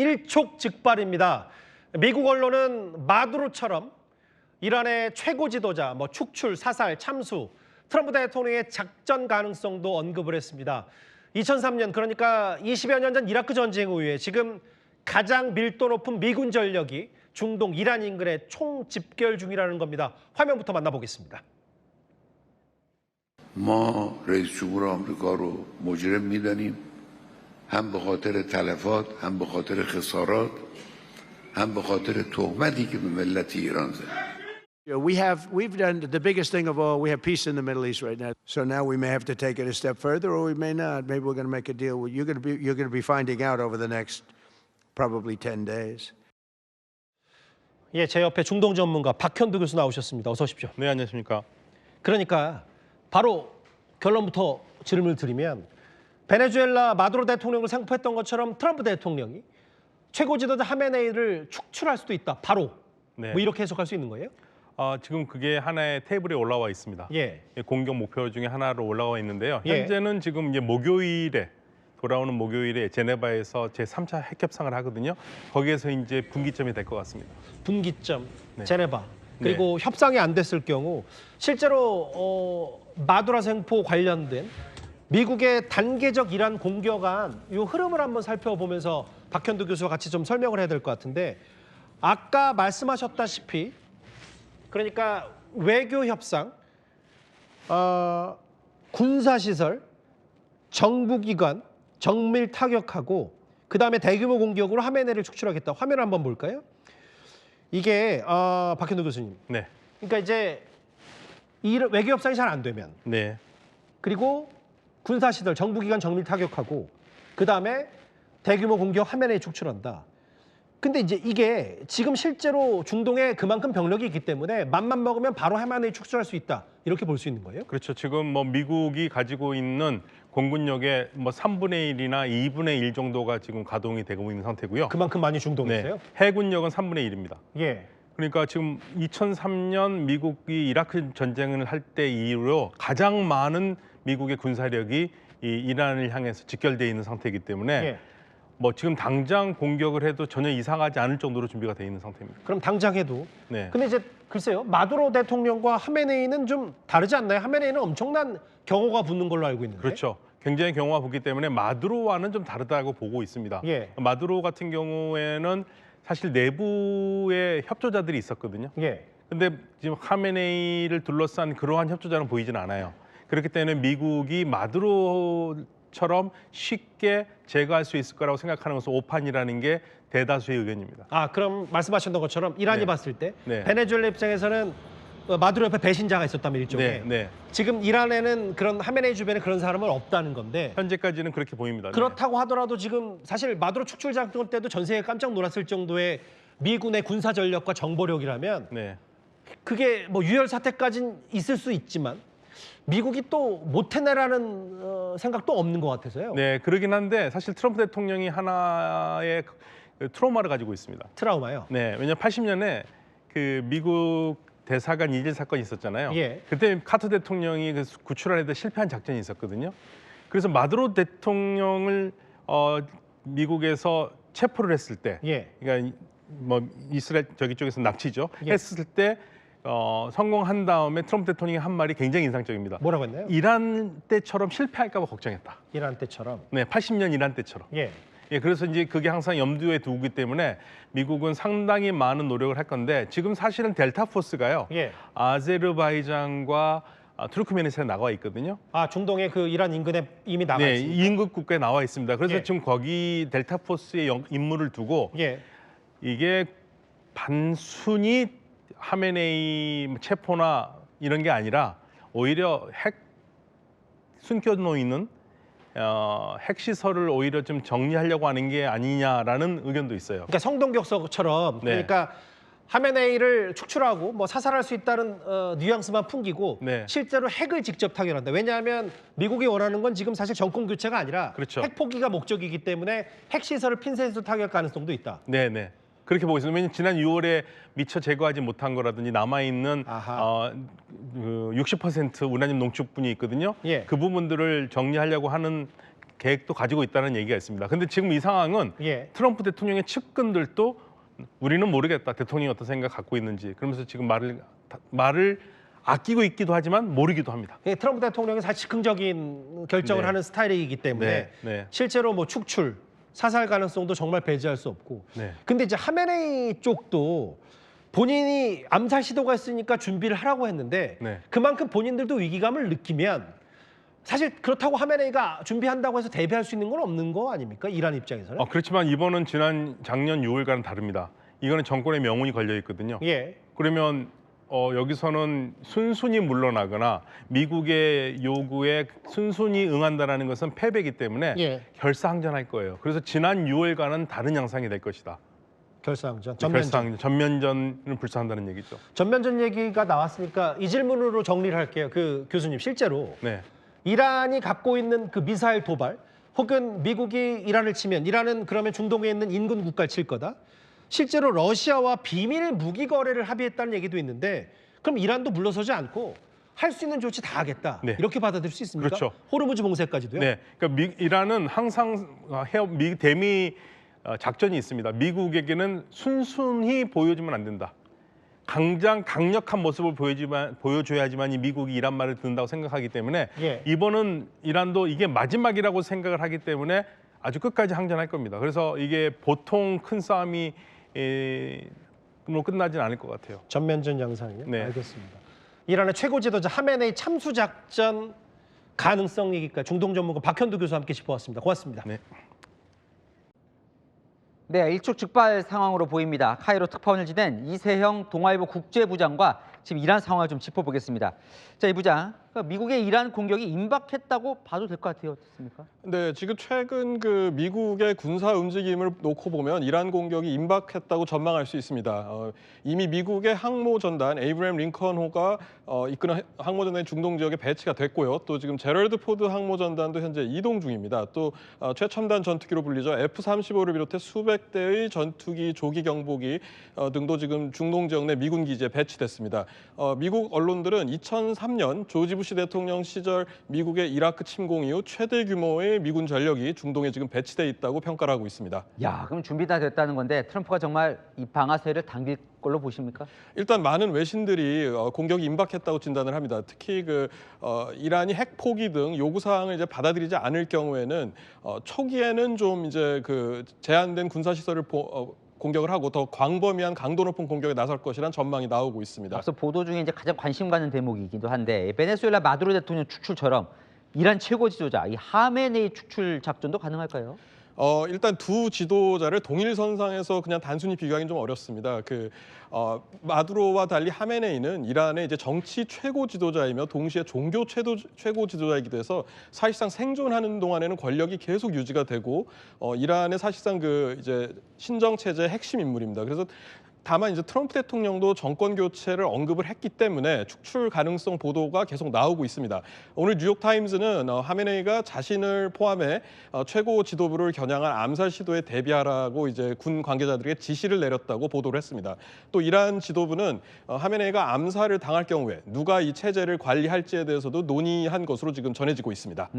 일촉즉발입니다. 미국 언론은 마두로처럼 이란의 최고 지도자, 축출, 사살, 참수, 트럼프 대통령의 작전 가능성도 언급을 했습니다. 2003년, 그러니까 20여 년 전 이라크 전쟁 이후에 지금 가장 밀도 높은 미군 전력이 중동 이란 인근에 총집결 중이라는 겁니다. 화면부터 만나보겠습니다. ما رئیس جمهور آمریکا رو مجرم می‌دانیم هم به خاطر تلفات هم به خاطر خسارات هم به خاطر تهمتی که به ملت ایران زد. We've done the biggest thing of all. We have peace in the Middle East right now. So now we may have to take it a step further, or we may not. Maybe we're going to make a deal. You're going to be finding out over the next probably 10 days. 예, 제 옆에 중동 전문가 박현두 교수 나오셨습니다. 어서 오십시오. 네, 안녕하십니까. 그러니까 바로 결론부터 질문을 드리면 베네수엘라 마두로 대통령을 생각했던 것처럼 트럼프 대통령이 최고 지도자 하메네이를 축출할 수도 있다. 바로 네. 이렇게 해석할 수 있는 거예요? 지금 그게 하나의 테이블에 올라와 있습니다. 예. 공격 목표 중에 하나로 올라와 있는데요. 예. 현재는 지금 이제 목요일에 돌아오는 목요일에 제네바에서 제3차 핵협상을 하거든요. 거기에서 이제 분기점이 될 것 같습니다. 분기점, 네. 제네바. 그리고 협상이 안 됐을 경우 실제로 마두라 생포 관련된 미국의 단계적 이란 공격안 이 흐름을 한번 살펴보면서 박현두 교수와 같이 좀 설명을 해야 될 것 같은데 아까 말씀하셨다시피 그러니까 외교 협상, 군사시설, 정부기관, 정밀 타격하고 그다음에 대규모 공격으로 하메네이를 축출하겠다. 화면을 한번 볼까요? 이게 박현두 교수님. 네. 그러니까 이제 이 외교 협상이 잘 안 되면 네. 그리고 군사시설, 정부기관 정밀 타격하고 그다음에 대규모 공격 하메네이 축출한다. 근데 이제 이게 지금 실제로 중동에 그만큼 병력이 있기 때문에 맘만 먹으면 바로 하메네이 축출할 수 있다. 이렇게 볼 수 있는 거예요? 그렇죠. 지금 미국이 가지고 있는 공군력의 3분의 1이나 2분의 1 정도가 지금 가동이 되고 있는 상태고요. 그만큼 많이 중동에 있어요? 해군력은 3분의 1입니다. 예. 그러니까 지금 2003년 미국이 이라크 전쟁을 할 때 이후로 가장 많은 미국의 군사력이 이 이란을 향해서 직결되어 있는 상태이기 때문에 예. 지금 당장 공격을 해도 전혀 이상하지 않을 정도로 준비가 되어 있는 상태입니다. 그럼 당장 해도. 네. 근데 이제 글쎄요. 마두로 대통령과 하메네이는 좀 다르지 않나요? 하메네이는 엄청난 경호가 붙는 걸로 알고 있는데. 그렇죠. 굉장히 경호가 붙기 때문에 마두로와는 좀 다르다고 보고 있습니다. 예. 마두로 같은 경우에는 사실 내부에 협조자들이 있었거든요. 예. 근데 지금 하메네이를 둘러싼 그러한 협조자는 보이진 않아요. 그렇기 때문에 미국이 마두로처럼 쉽게 제거할 수 있을 거라고 생각하는 것은 오판이라는 게 대다수의 의견입니다. 그럼 말씀하셨던 것처럼 이란이 네. 봤을 때 네. 베네수엘라 입장에서는 마두로 옆에 배신자가 있었다면 일종의. 네. 지금 이란에는 그런 하메네이 주변에 그런 사람은 없다는 건데 현재까지는 그렇게 보입니다. 그렇다고 하더라도 지금 사실 마두로 축출 작전 때도 전 세계가 깜짝 놀랐을 정도의 미군의 군사 전력과 정보력이라면 네. 그게 유혈 사태까지는 있을 수 있지만 미국이 또 못 해내라는 생각도 없는 것 같아서요. 네, 그러긴 한데 사실 트럼프 대통령이 하나의 트라우마를 가지고 있습니다. 트라우마요. 네, 왜냐하면 80년에 그 미국 대사관 이질 사건이 있었잖아요. 예. 그때 카터 대통령이 구출하는 데 실패한 작전이 있었거든요. 그래서 마두로 대통령을 미국에서 체포를 했을 때, 예. 그러니까 이스라엘 저기 쪽에서 납치죠. 예. 했을 때 성공한 다음에 트럼프 대통령이 한 말이 굉장히 인상적입니다. 뭐라고 했나요? 이란 때처럼 실패할까 봐 걱정했다. 이란 때처럼. 네, 80년 이란 때처럼. 예. 예, 그래서 이제 그게 항상 염두에 두기 때문에 미국은 상당히 많은 노력을 할 건데 지금 사실은 델타 포스가요. 예. 아제르바이잔과 투르크메니스탄에 나와 있거든요. 중동의 그 이란 인근에 이미 나가 네, 있습니다. 임급 국가에 나와 있습니다. 그래서 예. 지금 거기 델타 포스의 임무를 두고 예. 이게 단순히 하메네이 체포나 이런 게 아니라 오히려 핵 숨겨놓이는 핵시설을 오히려 좀 정리하려고 하는 게 아니냐라는 의견도 있어요. 그러니까 성동격서처럼 네. 그러니까 하메네이를 축출하고 사살할 수 있다는 뉘앙스만 풍기고 네. 실제로 핵을 직접 타결한다. 왜냐하면 미국이 원하는 건 지금 사실 정권 교체가 아니라 그렇죠. 핵 포기가 목적이기 때문에 핵시설을 핀셋으로 타결 가능성도 있다. 네. 그렇게 보고 있습니다. 왜냐하면 지난 6월에 미처 제거하지 못한 거라든지 남아있는 60% 우라늄 농축분이 있거든요. 예. 그 부분들을 정리하려고 하는 계획도 가지고 있다는 얘기가 있습니다. 근데 지금 이 상황은 예. 트럼프 대통령의 측근들도 우리는 모르겠다. 대통령이 어떤 생각 갖고 있는지. 그러면서 지금 말을 아끼고 있기도 하지만 모르기도 합니다. 예, 트럼프 대통령이 사실 즉흥적인 결정을 네. 하는 스타일이기 때문에 네, 네. 실제로 뭐 축출, 사살 가능성도 정말 배제할 수 없고. 네. 근데 이제 하메네이 쪽도 본인이 암살 시도가 있으니까 준비를 하라고 했는데 네. 그만큼 본인들도 위기감을 느끼면 사실 그렇다고 하메네이가 준비한다고 해서 대비할 수 있는 건 없는 거 아닙니까? 이란 입장에서는. 그렇지만 이번은 작년 6월과는 다릅니다. 이거는 정권의 명운이 걸려 있거든요. 예. 그러면 여기서는 순순히 물러나거나 미국의 요구에 순순히 응한다라는 것은 패배이기 때문에 예. 결사항전할 거예요. 그래서 지난 6월과는 다른 양상이 될 것이다. 결사항전, 전면전을 불사한다는 얘기죠. 전면전 얘기가 나왔으니까 이 질문으로 정리를 할게요. 그 교수님, 실제로 네. 이란이 갖고 있는 그 미사일 도발 혹은 미국이 이란을 치면 이란은 그러면 중동에 있는 인근 국가를 칠 거다. 실제로 러시아와 비밀 무기 거래를 합의했다는 얘기도 있는데 그럼 이란도 물러서지 않고 할 수 있는 조치 다 하겠다. 네. 이렇게 받아들일 수 있습니까? 그렇죠. 호르무즈 봉쇄까지도요? 네. 그러니까 이란은 항상 대미 작전이 있습니다. 미국에게는 순순히 보여주면 안 된다. 강력한 모습을 보여줘야지만 이 미국이 이란 말을 듣는다고 생각하기 때문에 예. 이번은 이란도 이게 마지막이라고 생각을 하기 때문에 아주 끝까지 항전할 겁니다. 그래서 이게 보통 큰 싸움이 뭐 끝나진 않을 것 같아요. 전면전 양상이요? 네. 알겠습니다. 이란의 최고 지도자 하메네이 참수 작전 가능성 얘기까지 중동 전문가 박현두 교수와 함께 짚어봤습니다. 고맙습니다. 네. 네, 일촉즉발 상황으로 보입니다. 카이로 특파원을 지낸 이세형 동아일보 국제부장과 지금 이란 상황을 좀 짚어보겠습니다. 자, 이 부장, 미국의 이란 공격이 임박했다고 봐도 될 것 같아요. 어떻습니까? 네, 지금 최근 그 미국의 군사 움직임을 놓고 보면 이란 공격이 임박했다고 전망할 수 있습니다. 이미 미국의 항모전단 에이브램 링컨호가 이끄는 항모전단이 중동 지역에 배치가 됐고요. 또 지금 제럴드 포드 항모전단도 현재 이동 중입니다. 또 최첨단 전투기로 불리죠. F-35를 비롯해 수백 대의 전투기, 조기 경보기 등도 지금 중동 지역 내 미군 기지에 배치됐습니다. 미국 언론들은 2003년 조지 부시 대통령 시절 미국의 이라크 침공 이후 최대 규모의 미군 전력이 중동에 지금 배치돼 있다고 평가를 하고 있습니다. 야, 그럼 준비 다 됐다는 건데 트럼프가 정말 이 방아쇠를 당길 걸로 보십니까? 일단 많은 외신들이 공격이 임박했다고 진단을 합니다. 특히 이란이 핵 포기 등 요구 사항을 이제 받아들이지 않을 경우에는 초기에는 좀 이제 그 제한된 군사 시설을 공격을 하고 더 광범위한 강도 높은 공격에 나설 것이라는 전망이 나오고 있습니다. 앞서 보도 중에 이제 가장 관심 가는 대목이기도 한데 베네수엘라 마두로 대통령 축출처럼 이란 최고 지도자 이 하메네이 축출 작전도 가능할까요? 일단 두 지도자를 동일 선상에서 그냥 단순히 비교하기는 좀 어렵습니다. 마두로와 달리 하메네이는 이란의 이제 정치 최고 지도자이며 동시에 종교 최고 지도자이기도 해서 사실상 생존하는 동안에는 권력이 계속 유지가 되고 이란의 사실상 이제 신정 체제의 핵심 인물입니다. 그래서 다만 이제 트럼프 대통령도 정권 교체를 언급을 했기 때문에 축출 가능성 보도가 계속 나오고 있습니다. 오늘 뉴욕타임즈는 하메네이가 자신을 포함해 최고 지도부를 겨냥한 암살 시도에 대비하라고 이제 군 관계자들에게 지시를 내렸다고 보도를 했습니다. 또 이란 지도부는 하메네이가 암살을 당할 경우에 누가 이 체제를 관리할지에 대해서도 논의한 것으로 지금 전해지고 있습니다.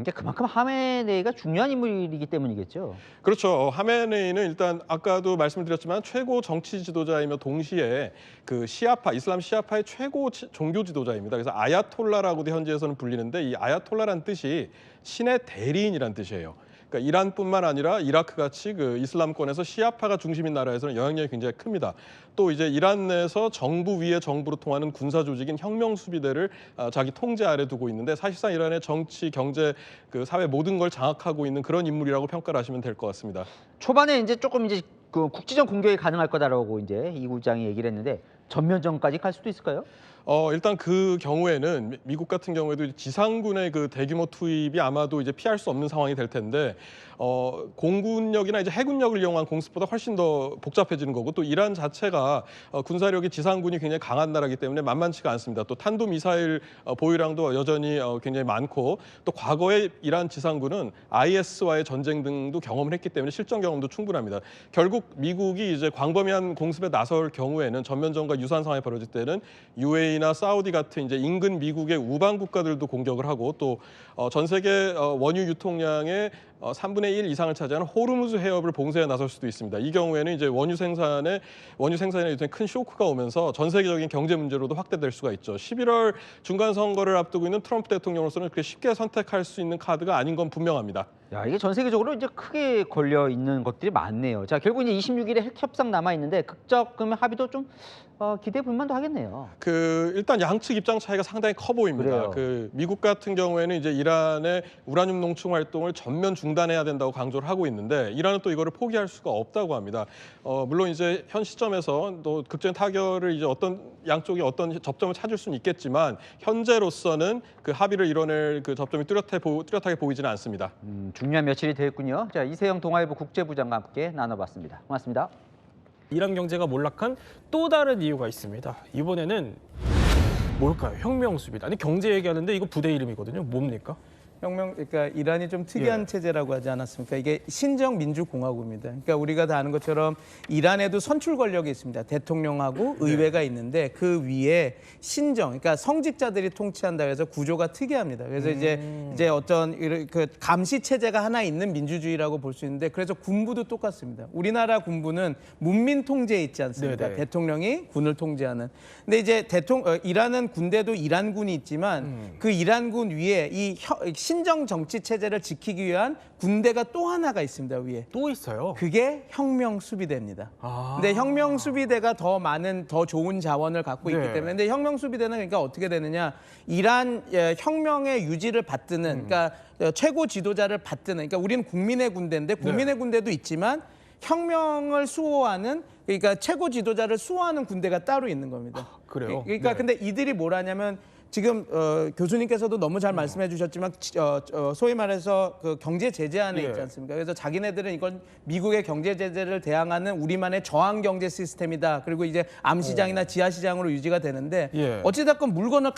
이게 그만큼 하메네이가 중요한 인물이기 때문이겠죠. 그렇죠. 하메네이는 일단 아까도 말씀드렸지만 최고 정치 지도자이며 동시에 이슬람 시아파의 최고 종교 지도자입니다. 그래서 아야톨라라고도 현지에서는 불리는데 이 아야톨라란 뜻이 신의 대리인이란 뜻이에요. 그러니까 이란뿐만 아니라 이라크 같이 이슬람권에서 시아파가 중심인 나라에서는 영향력이 굉장히 큽니다. 또 이제 이란 내에서 정부 위의 정부로 통하는 군사 조직인 혁명 수비대를 자기 통제 아래 두고 있는데 사실상 이란의 정치, 경제, 사회 모든 걸 장악하고 있는 그런 인물이라고 평가를 하시면 될 것 같습니다. 초반에 이제 조금 이제 국지전 공격이 가능할 거다라고 이제 이 국장이 얘기를 했는데 전면전까지 갈 수도 있을까요? 일단 그 경우에는 미국 같은 경우에도 지상군의 대규모 투입이 아마도 이제 피할 수 없는 상황이 될 텐데 공군력이나 이제 해군력을 이용한 공습보다 훨씬 더 복잡해지는 거고 또 이란 자체가 군사력이 지상군이 굉장히 강한 나라이기 때문에 만만치가 않습니다. 또 탄도미사일 보유량도 여전히 굉장히 많고 또 과거에 이란 지상군은 IS와의 전쟁 등도 경험을 했기 때문에 실전 경험도 충분합니다. 결국 미국이 이제 광범위한 공습에 나설 경우에는 전면전과 유사한 상황이 벌어질 때는 UAE UAE나 사우디 같은 이제 인근 미국의 우방 국가들도 공격을 하고 또 전 세계 원유 유통량의 3분의 1 이상을 차지하는 호르무즈 해협을 봉쇄에 나설 수도 있습니다. 이 경우에는 이제 원유 생산에 큰 쇼크가 오면서 전 세계적인 경제 문제로도 확대될 수가 있죠. 11월 중간 선거를 앞두고 있는 트럼프 대통령으로서는 그렇게 쉽게 선택할 수 있는 카드가 아닌 건 분명합니다. 야, 이게 전 세계적으로 이제 크게 걸려 있는 것들이 많네요. 자, 결국 이제 26일에 핵 협상 남아 있는데 극적 금의 합의도 좀 기대해 볼 만도 하겠네요. 일단 양측 입장 차이가 상당히 커 보입니다. 그래요. 미국 같은 경우에는 이제 이란의 우라늄 농축 활동을 전면 중단해야 된다고 강조를 하고 있는데 이란은 또 이거를 포기할 수가 없다고 합니다. 물론 이제 현 시점에서 또 극적인 타결을 이제 양쪽이 어떤 접점을 찾을 수는 있겠지만 현재로서는 그 합의를 이뤄낼 그 접점이 뚜렷하게 보이지는 않습니다. 중요한 며칠이 되었군요. 자, 이세영 동아일보 국제부장과 함께 나눠봤습니다. 고맙습니다. 이란 경제가 몰락한 또 다른 이유가 있습니다. 이번에는 뭘까요? 혁명 수비다. 아니 경제 얘기하는데 이거 부대 이름이거든요. 뭡니까? 그러니까 이란이 좀 특이한 체제라고 하지 않았습니까? 이게 신정 민주공화국입니다. 그러니까 우리가 다 아는 것처럼 이란에도 선출 권력이 있습니다. 대통령하고 의회가 있는데 그 위에 신정, 그러니까 성직자들이 통치한다 해서 구조가 특이합니다. 그래서 이제 어떤 그 감시 체제가 하나 있는 민주주의라고 볼 수 있는데 그래서 군부도 똑같습니다. 우리나라 군부는 문민 통제에 있지 않습니까? 네네. 대통령이 군을 통제하는. 근데 이제 이란은 군대도 이란군이 있지만 그 이란군 위에 이 신정 정치 체제를 지키기 위한 군대가 또 하나가 있습니다. 위에. 또 있어요. 그게 혁명 수비대입니다. 근데 혁명 수비대가 더 좋은 자원을 갖고 있기 때문에 근데 혁명 수비대는 그러니까 어떻게 되느냐? 이란 혁명의 유지를 받드는 그러니까 최고 지도자를 받드는 그러니까 우리는 국민의 군대인데 국민의 군대도 있지만 혁명을 수호하는 그러니까 최고 지도자를 수호하는 군대가 따로 있는 겁니다. 그래요? 그러니까 근데 이들이 뭘 하냐면 지금 교수님께서도 너무 잘 말씀해 주셨지만 소위 말해서 그 경제 제재안에 있지 않습니까? 그래서 자기네들은 이건 미국의 경제 제재를 대항하는 우리만의 저항 경제 시스템이다. 그리고 이제 암시장이나 지하시장으로 유지가 되는데 어찌됐건 물건을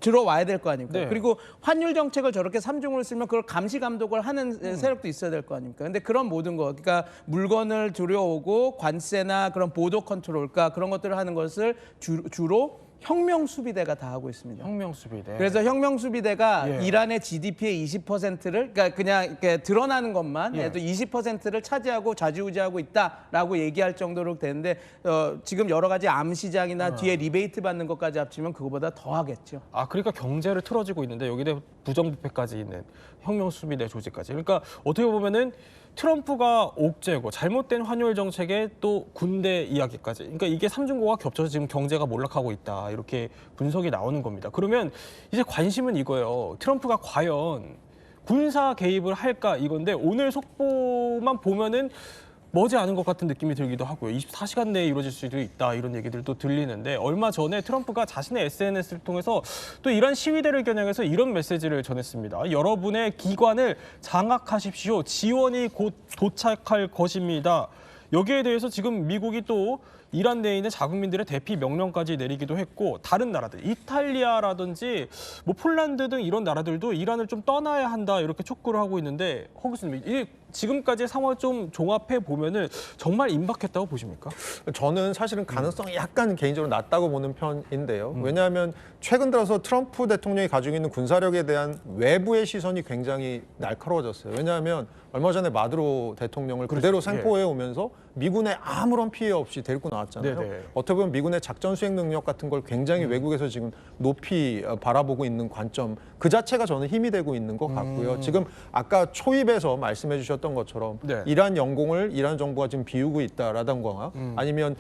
들어와야 될 거 아닙니까? 그리고 환율 정책을 저렇게 삼중으로 쓰면 그걸 감시 감독을 하는 세력도 있어야 될 거 아닙니까? 근데 그런 모든 거, 그러니까 물건을 들여오고 관세나 그런 보도 컨트롤, 그러니까 그런 것들을 하는 것을 주로 혁명 수비대가 다 하고 있습니다. 혁명 수비대. 그래서 혁명 수비대가 이란의 GDP의 20%를 그러니까 그냥 이렇게 드러나는 것만 해도 20%를 차지하고 좌지우지하고 있다라고 얘기할 정도로 되는데 지금 여러 가지 암시장이나 뒤에 리베이트 받는 것까지 합치면 그거보다 더 하겠죠. 아 그러니까 경제를 틀어지고 있는데 여기에 부정부패까지 있는 혁명 수비대 조직까지. 그러니까 어떻게 보면은 트럼프가 옥죄고 잘못된 환율 정책에 또 군대 이야기까지. 그러니까 이게 삼중고가 겹쳐서 지금 경제가 몰락하고 있다. 이렇게 분석이 나오는 겁니다. 그러면 이제 관심은 이거예요. 트럼프가 과연 군사 개입을 할까 이건데 오늘 속보만 보면은 머지않은 것 같은 느낌이 들기도 하고요. 24시간 내에 이루어질 수도 있다 이런 얘기들도 들리는데 얼마 전에 트럼프가 자신의 SNS를 통해서 또 이란 시위대를 겨냥해서 이런 메시지를 전했습니다. 여러분의 기관을 장악하십시오. 지원이 곧 도착할 것입니다. 여기에 대해서 지금 미국이 또 이란 내에 있는 자국민들의 대피 명령까지 내리기도 했고 다른 나라들, 이탈리아라든지 뭐 폴란드 등 이런 나라들도 이란을 좀 떠나야 한다 이렇게 촉구를 하고 있는데 허 교수님, 이 지금까지의 상황을 좀 종합해 보면은 정말 임박했다고 보십니까? 저는 사실은 가능성이 약간 개인적으로 낮다고 보는 편인데요. 왜냐하면 최근 들어서 트럼프 대통령이 가지고 있는 군사력에 대한 외부의 시선이 굉장히 날카로워졌어요. 왜냐하면 얼마 전에 마두로 대통령을 그대로 생포해 오면서 미군에 아무런 피해 없이 데리고 나왔잖아요. 네네. 어떻게 보면 미군의 작전 수행 능력 같은 걸 굉장히 외국에서 지금 높이 바라보고 있는 관점 그 자체가 저는 힘이 되고 있는 것 같고요. 지금 아까 초입에서 말씀해 주셨던 것처럼 이란 영공을 이란 정부가 지금 비우고 있다라던가 아니면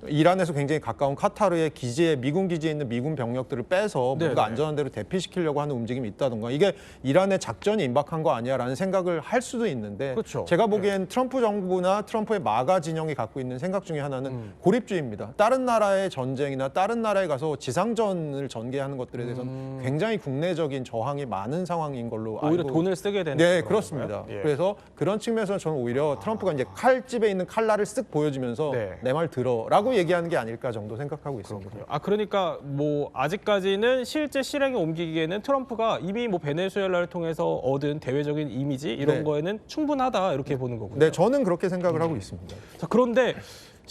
이란에서 굉장히 가까운 카타르의 기지에 미군 기지에 있는 미군 병력들을 빼서 뭔가 안전한 데로 대피시키려고 하는 움직임이 있다던가 이게 이란의 작전이 임박한 거 아니야라는 생각을 할 수도 있는데 제가 보기엔 트럼프 정부나 트럼프의 마가 진영이 갖고 있는 생각 중에 하나는 고립주의입니다. 다른 나라의 전쟁이나 다른 나라에 가서 지상전을 전개하는 것들에 대해서는 굉장히 국내적인 저항이 많은 상황인 걸로 오히려 알고 돈을 쓰게 되는 네, 그렇습니다. 그래서 그런 측면에서 저는 오히려 트럼프가 이제 칼집에 있는 칼날을 쓱 보여주면서 내 말 들어라고 얘기하는 게 아닐까 정도 생각하고 있습니다. 아 그러니까 뭐 아직까지는 실제 실행에 옮기기에는 트럼프가 이미 뭐 베네수엘라를 통해서 얻은 대외적인 이미지 이런 거에는 충분하다 이렇게 보는 거군요. 네, 저는 그렇게 생각을 하고 있습니다. 자, 그런데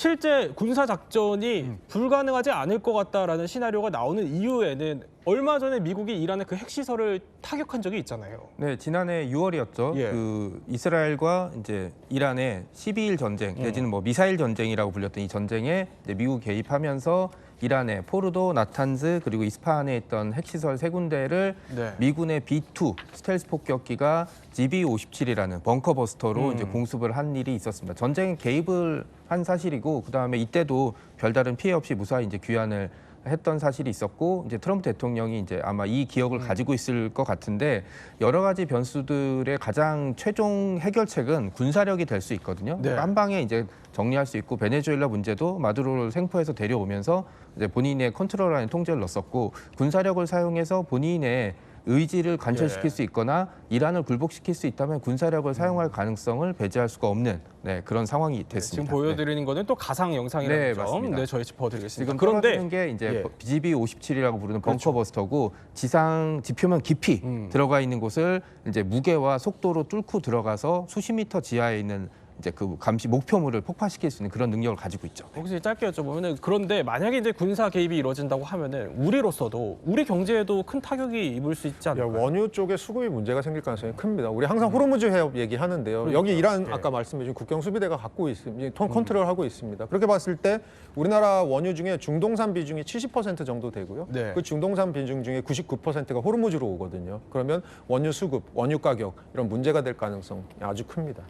실제 군사 작전이 불가능하지 않을 것 같다라는 시나리오가 나오는 이유에는 얼마 전에 미국이 이란의 그 핵시설을 타격한 적이 있잖아요. 네, 지난해 6월이었죠. 예. 그 이스라엘과 이제 이란의 12일 전쟁 내지는 뭐 미사일 전쟁이라고 불렸던 이 전쟁에 이제 미국 개입하면서 이란의 포르도, 나탄즈 그리고 이스파한에 있던 핵시설 세 군데를 네. 미군의 B2 스텔스 폭격기가 GB-57이라는 벙커버스터로 이제 공습을 한 일이 있었습니다. 전쟁에 개입을 한 사실이고 그다음에 이때도 별다른 피해 없이 무사히 이제 귀환을 했던 사실이 있었고 이제 트럼프 대통령이 이제 아마 이 기억을 가지고 있을 것 같은데 여러 가지 변수들의 가장 최종 해결책은 군사력이 될 수 있거든요. 네. 한 방에 이제 정리할 수 있고 베네수엘라 문제도 마두로를 생포해서 데려오면서 이제 본인의 컨트롤 안에 통제를 넣었었고 군사력을 사용해서 본인의 의지를 관철시킬 예. 수 있거나 이란을 굴복시킬 수 있다면 군사력을 사용할 가능성을 배제할 수가 없는 지금 상황이 됐습니다. 지금 보여드리는 거는 또 가상 영상이라는 네, 점, 맞습니다. 네, 저희 짚어드리겠습니다. 지금 그런데 떨어지는 게 이제 예. GB-57이라고 부르는 그렇죠. 벙커버스터고 지표면 깊이 들어가 있는 곳을 이제 무게와 속도로 뚫고 들어가서 수십 미터 지하에 있는 이제 그 감시 목표물을 폭파시킬 수 있는 그런 능력을 가지고 있죠. 혹시 짧게 여쭤보면은 그런데 만약에 이제 군사 개입이 이루어진다고 하면은 우리로서도 우리 경제에도 큰 타격이 입을 수 있지 않을까요? 원유 쪽에 수급이 문제가 생길 가능성이 큽니다. 우리 항상 호르무즈 해협 얘기하는데요. 여기 이란 예. 아까 말씀해준 국경 수비대가 갖고 있습니다. 컨트롤하고 있습니다. 그렇게 봤을 때 우리나라 원유 중에 중동산 비중이 70% 정도 되고요. 네. 그 중동산 비중 중에 99%가 호르무즈로 오거든요. 그러면 원유 수급, 원유 가격 이런 문제가 될 가능성이 아주 큽니다.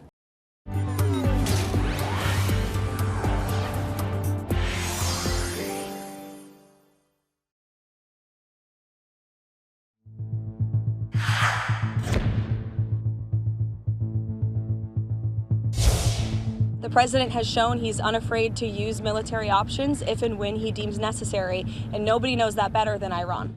The president has shown he's unafraid to use military options if and when he deems necessary, and nobody knows that better than Iran.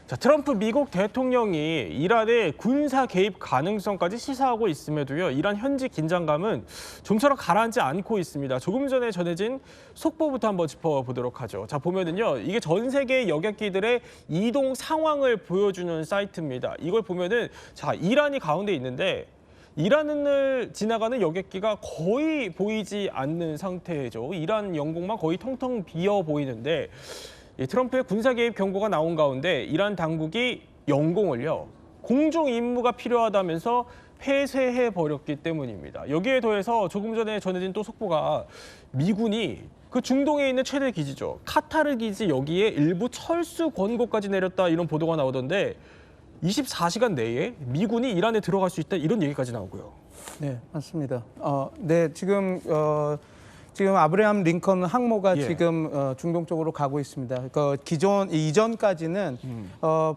자, 트럼프 미국 대통령이 이란의 군사 개입 가능성까지 시사하고 있음에도요, 이란 현지 긴장감은 좀처럼 가라앉지 않고 있습니다. 조금 전에 전해진 속보부터 한번 짚어보도록 하죠. 자, 보면은요, 이게 전 세계 여객기들의 이동 상황을 보여주는 사이트입니다. 이걸 보면은, 자, 이란이 가운데 있는데, 이란을 지나가는 여객기가 거의 보이지 않는 상태죠. 이란 영공만 거의 텅텅 비어 보이는데, 트럼프의 군사 개입 경고가 나온 가운데 이란 당국이 영공을요, 공중 임무가 필요하다면서 폐쇄해 버렸기 때문입니다. 여기에 더해서 조금 전에 전해진 또 속보가 미군이 그 중동에 있는 최대 기지죠, 카타르 기지 여기에 일부 철수 권고까지 내렸다, 이런 보도가 나오던데 24시간 내에 미군이 이란에 들어갈 수 있다, 이런 얘기까지 나오고요. 네, 맞습니다. 네, 지금 아브라함 링컨 항모가 예. 지금 중동 쪽으로 가고 있습니다. 그러니까 이전까지는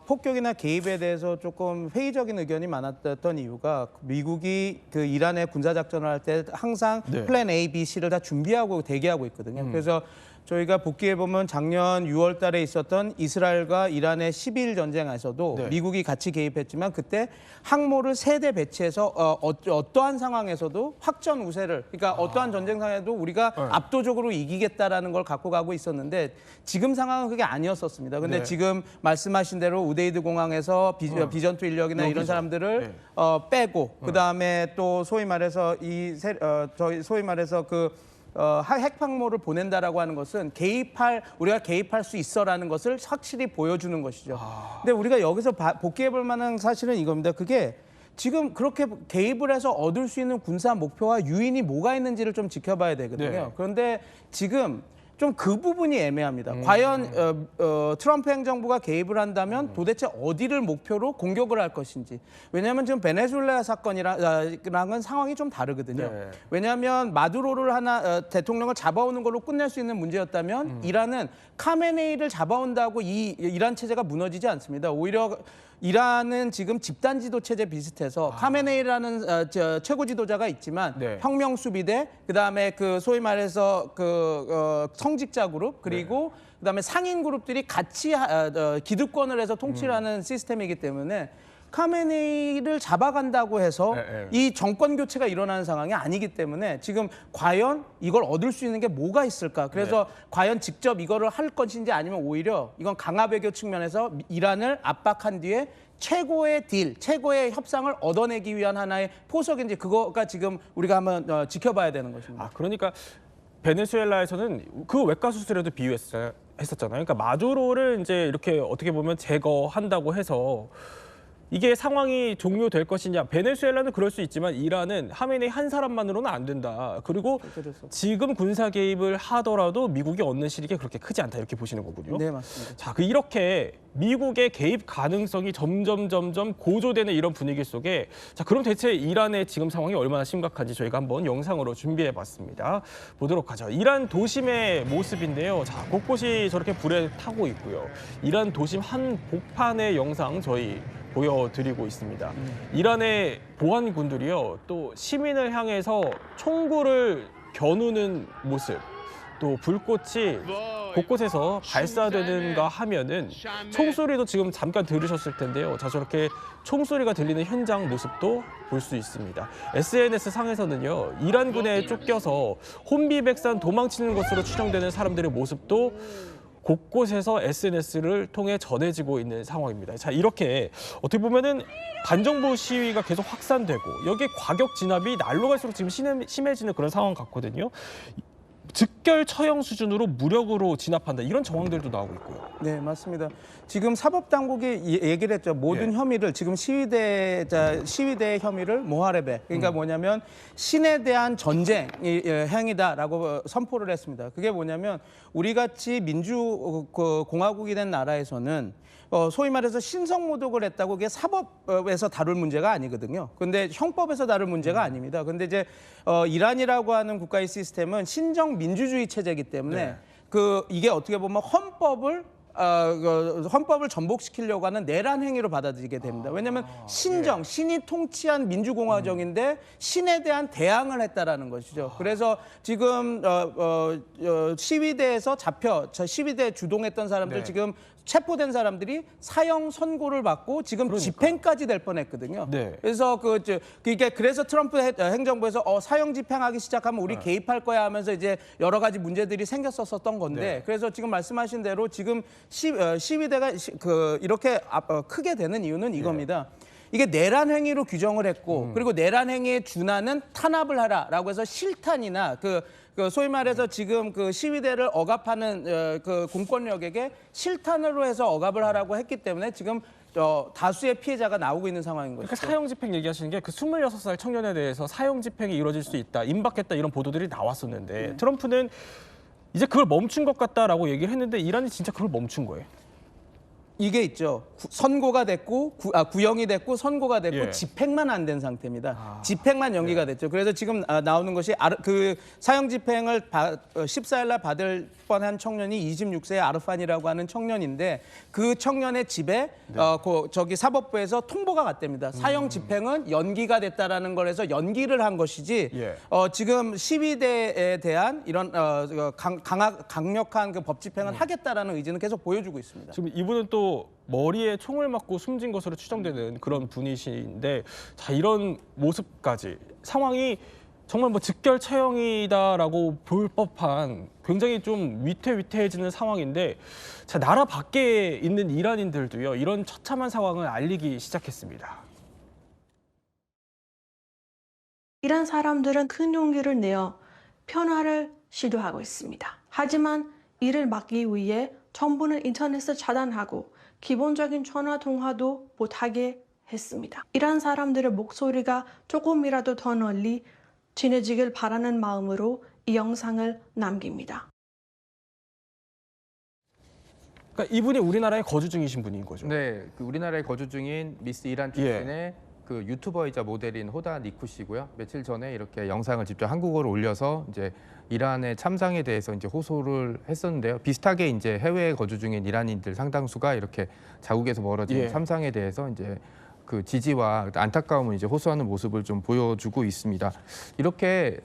폭격이나 개입에 대해서 조금 회의적인 의견이 많았던 이유가 미국이 그 이란의 군사 작전을 할 때 항상 네. 플랜 A, B, C를 다 준비하고 대기하고 있거든요. 그래서 저희가 복귀해 보면 작년 6월 달에 있었던 이스라엘과 이란의 12일 전쟁에서도 네. 미국이 같이 개입했지만 그때 항모를 3대 배치해서 어떠한 상황에서도 확전 우세를, 그러니까 어떠한 전쟁상에도 우리가 압도적으로 이기겠다라는 걸 갖고 가고 있었는데 지금 상황은 그게 아니었었습니다. 근데 네. 지금 말씀하신 대로 우데이드 공항에서 비전투 인력이나 이런 여기서. 사람들을 네. 빼고 그다음에 또 소위 말해서 핵항모를 보낸다라고 하는 것은 우리가 개입할 수 있어라는 것을 확실히 보여주는 것이죠. 근데 우리가 여기서 복귀해 볼 만한 사실은 이겁니다. 그게 지금 그렇게 개입을 해서 얻을 수 있는 군사 목표와 유인이 뭐가 있는지를 좀 지켜봐야 되거든요. 네. 그런데 지금 좀 그 부분이 애매합니다. 과연 트럼프 행정부가 개입을 한다면 도대체 어디를 목표로 공격을 할 것인지. 왜냐하면 지금 베네수엘라 사건이랑은 상황이 좀 다르거든요. 네. 왜냐하면 마두로를 대통령을 잡아오는 걸로 끝낼 수 있는 문제였다면 이란은 카메네이를 잡아온다고 이 이란 체제가 무너지지 않습니다. 오히려 이란은 지금 집단 지도 체제 비슷해서 카메네이라는 최고 지도자가 있지만 네. 혁명 수비대, 그다음에 그 소위 말해서 성직자 그룹, 그리고 그다음에 상인 그룹들이 같이 기득권을 해서 통치를 하는 시스템이기 때문에 카메네이를 잡아간다고 해서 이 정권 교체가 일어나는 상황이 아니기 때문에 지금 과연 이걸 얻을 수 있는 게 뭐가 있을까? 그래서 과연 직접 이거를 할 것인지 아니면 오히려 이건 강압 외교 측면에서 이란을 압박한 뒤에 최고의 딜, 최고의 협상을 얻어내기 위한 하나의 포석인지 그거가 지금 우리가 한번 지켜봐야 되는 것입니다. 그러니까 베네수엘라에서는 그 외과 수술에도 비유했었잖아요. 그러니까 마두로를 이제 이렇게 어떻게 보면 제거한다고 해서 이게 상황이 종료될 것이냐. 베네수엘라는 그럴 수 있지만 이란은 하메네이 한 사람만으로는 안 된다. 그리고 지금 군사 개입을 하더라도 미국이 얻는 실익이 그렇게 크지 않다. 이렇게 보시는 거군요. 네, 맞습니다. 자, 이렇게 미국의 개입 가능성이 점점 고조되는 이런 분위기 속에 자, 그럼 대체 이란의 지금 상황이 얼마나 심각한지 저희가 한번 영상으로 준비해 봤습니다. 보도록 하죠. 이란 도심의 모습인데요. 자, 곳곳이 저렇게 불에 타고 있고요. 이란 도심 한 복판의 영상 저희 보여드리고 있습니다. 이란의 보안군들이요, 또 시민을 향해서 총구를 겨누는 모습, 또 불꽃이 곳곳에서 발사되는가 하면은 총소리도 지금 잠깐 들으셨을 텐데요. 자, 저렇게 총소리가 들리는 현장 모습도 볼 수 있습니다. SNS 상에서는요, 이란군에 쫓겨서 혼비백산 도망치는 것으로 추정되는 사람들의 모습도 곳곳에서 SNS를 통해 전해지고 있는 상황입니다. 자, 이렇게 어떻게 보면은 반정부 시위가 계속 확산되고 여기에 과격 진압이 날로 갈수록 지금 심해지는 그런 상황 같거든요. 즉결 처형 수준으로 무력으로 진압한다. 이런 정황들도 나오고 있고요. 네, 맞습니다. 지금 사법당국이 얘기를 했죠. 모든 혐의를 지금 시위대의 혐의를 모하레베. 그러니까 뭐냐면 신에 대한 전쟁 행위다라고 선포를 했습니다. 그게 뭐냐면 우리 같이 공화국이 된 나라에서는 소위 말해서 신성모독을 했다고 그게 사법에서 다룰 문제가 아니거든요. 근데 형법에서 다룰 문제가 아닙니다. 근데 이제 이란이라고 하는 국가의 시스템은 신정 민주주의 체제이기 때문에 이게 어떻게 보면 헌법을 전복시키려고 하는 내란 행위로 받아들이게 됩니다. 왜냐하면 신이 통치한 민주공화정인데 신에 대한 대항을 했다라는 것이죠. 그래서 지금 시위대에서 시위대 주동했던 사람들 지금 체포된 사람들이 사형 선고를 받고 지금 집행까지 될 뻔했거든요. 그래서 그래서 트럼프 행정부에서 사형 집행하기 시작하면 우리 개입할 거야 하면서 이제 여러 가지 문제들이 생겼었던 건데 그래서 지금 말씀하신 대로 지금 시위대가 이렇게 크게 되는 이유는 이겁니다. 이게 내란 행위로 규정을 했고 그리고 내란 행위에 준하는 탄압을 하라라고 해서 실탄이나 소위 말해서 지금 시위대를 억압하는 공권력에게 실탄으로 해서 억압을 하라고 했기 때문에 지금 다수의 피해자가 나오고 있는 상황인 거죠. 그러니까 사형 집행 얘기하시는 게 26살 청년에 대해서 사형 집행이 이루어질 수 있다, 임박했다 이런 보도들이 나왔었는데 트럼프는 이제 그걸 멈춘 것 같다라고 얘기를 했는데 이란이 진짜 그걸 멈춘 거예요. 이게 있죠. 선고가 됐고 구형이 됐고 선고가 됐고 집행만 안 된 상태입니다. 집행만 연기가 됐죠. 그래서 지금 나오는 것이 사형 집행을 14일 날 받을 뻔한 청년이 26세의 아르판이라고 하는 청년인데 그 청년의 집에 사법부에서 통보가 갔답니다. 사형 집행은 연기가 됐다라는 걸 해서 연기를 한 것이지 지금 시위대에 대한 이런 강력한 법 집행을 하겠다라는 의지는 계속 보여주고 있습니다. 지금 이분은 또 머리에 총을 맞고 숨진 것으로 추정되는 그런 분이신데 자, 이런 모습까지 상황이 정말 즉결 처형이다라고 볼 법한 굉장히 좀 위태위태해지는 상황인데 자, 나라 밖에 있는 이란인들도요, 이런 처참한 상황을 알리기 시작했습니다. 이란 사람들은 큰 용기를 내어 변화를 시도하고 있습니다. 하지만 이를 막기 위해 정부는 인터넷을 차단하고 기본적인 전화 통화도 못하게 했습니다. 이란 사람들의 목소리가 조금이라도 더 널리 전해지길 바라는 마음으로 이 영상을 남깁니다. 그러니까 이분이 우리나라에 거주 중이신 분인 거죠? 네, 우리나라에 거주 중인 미스 이란 출신의 유튜버이자 모델인 호다 니쿠 씨고요. 며칠 전에 이렇게 영상을 직접 한국어로 올려서 이제 이란의 참상에 대해서 이제 호소를 했었는데요. 비슷하게 이제 해외에 거주 중인 이란인들 상당수가 이렇게 자국에서 벌어진 참상에 대해서 이제 그 지지와 안타까움을 이제 호소하는 모습을 좀 보여주고 있습니다. 이렇게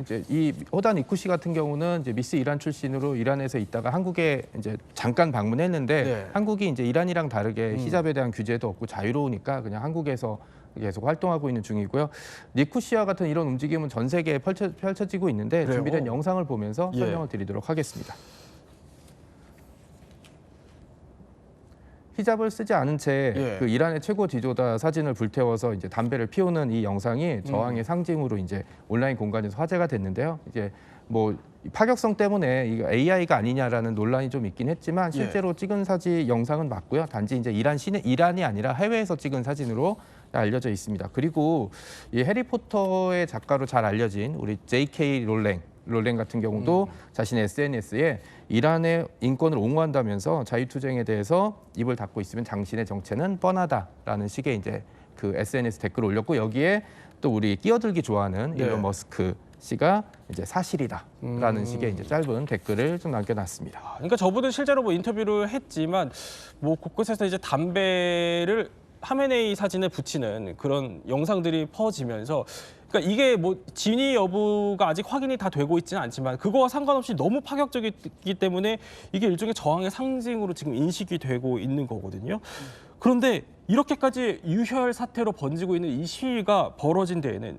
이제 이 호단 이쿠시 같은 경우는 이제 미스 이란 출신으로 이란에서 있다가 한국에 이제 잠깐 방문했는데 네. 한국이 이제 이란이랑 다르게 히잡에 대한 규제도 없고 자유로우니까 그냥 한국에서 계속 활동하고 있는 중이고요. 니쿠시아 같은 이런 움직임은 전 세계에 펼쳐지고 있는데 그래요? 준비된 영상을 보면서 예. 설명을 드리도록 하겠습니다. 히잡을 쓰지 않은 채 예. 그 이란의 최고 지도자 사진을 불태워서 이제 담배를 피우는 이 영상이 저항의 상징으로 이제 온라인 공간에서 화제가 됐는데요. 이제 뭐 파격성 때문에 이거 AI가 아니냐라는 논란이 좀 있긴 했지만 실제로 찍은 사진 영상은 맞고요. 단지 이제 이란이 아니라 해외에서 찍은 사진으로 알려져 있습니다. 그리고 이 해리포터의 작가로 잘 알려진 우리 J.K. 롤랭 같은 경우도 자신의 SNS에 이란의 인권을 옹호한다면서 자유투쟁에 대해서 입을 닫고 있으면 당신의 정체는 뻔하다라는 식의 이제 그 SNS 댓글을 올렸고 여기에 또 우리 끼어들기 좋아하는 네. 일론 머스크 씨가 이제 사실이다라는 식의 이제 짧은 댓글을 좀 남겨놨습니다. 그러니까 저분은 실제로 뭐 인터뷰를 했지만 뭐 곳곳에서 이제 담배를 하메네이 사진에 붙이는 그런 영상들이 퍼지면서 그러니까 이게 뭐 진위 여부가 아직 확인이 다 되고 있지는 않지만 그거와 상관없이 너무 파격적이기 때문에 이게 일종의 저항의 상징으로 지금 인식이 되고 있는 거거든요. 그런데 이렇게까지 유혈 사태로 번지고 있는 이 시위가 벌어진 데에는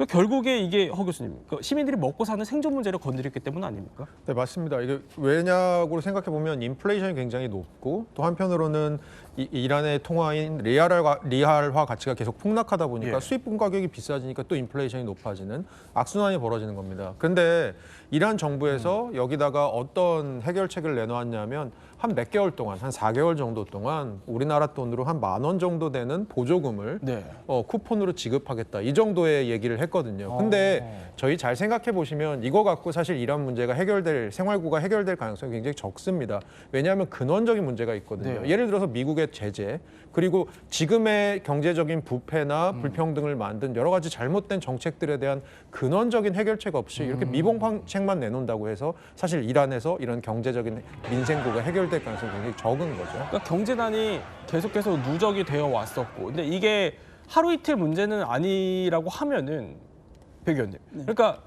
결국에 이게 허 교수님, 시민들이 먹고 사는 생존 문제를 건드렸기 때문 아닙니까? 네, 맞습니다. 이게 왜냐고 생각해 보면 인플레이션이 굉장히 높고 또 한편으로는 이란의 통화인 리알화 가치가 계속 폭락하다 보니까 예. 수입품 가격이 비싸지니까 또 인플레이션이 높아지는 악순환이 벌어지는 겁니다. 그런데 이란 정부에서 여기다가 어떤 해결책을 내놓았냐면 한 몇 개월 동안, 한 4개월 정도 동안 우리나라 돈으로 한 10,000원 정도 되는 보조금을 네. 쿠폰으로 지급하겠다. 이 정도의 얘기를 했거든요. 근데 저희 잘 생각해 보시면 이거 갖고 사실 이란 문제가 생활고가 해결될 가능성이 굉장히 적습니다. 왜냐하면 근원적인 문제가 있거든요. 네. 예를 들어서 미국의 제재, 그리고 지금의 경제적인 부패나 불평등을 만든 여러 가지 잘못된 정책들에 대한 근원적인 해결책 없이 이렇게 미봉책만 내놓는다고 해서 사실 이란에서 이런 경제적인 민생고가 해결될 가능성이 굉장히 적은 거죠. 그러니까 경제난이 계속해서 누적이 되어 왔었고, 근데 이게 하루 이틀 문제는 아니라고 하면은 백 의원님, 그러니까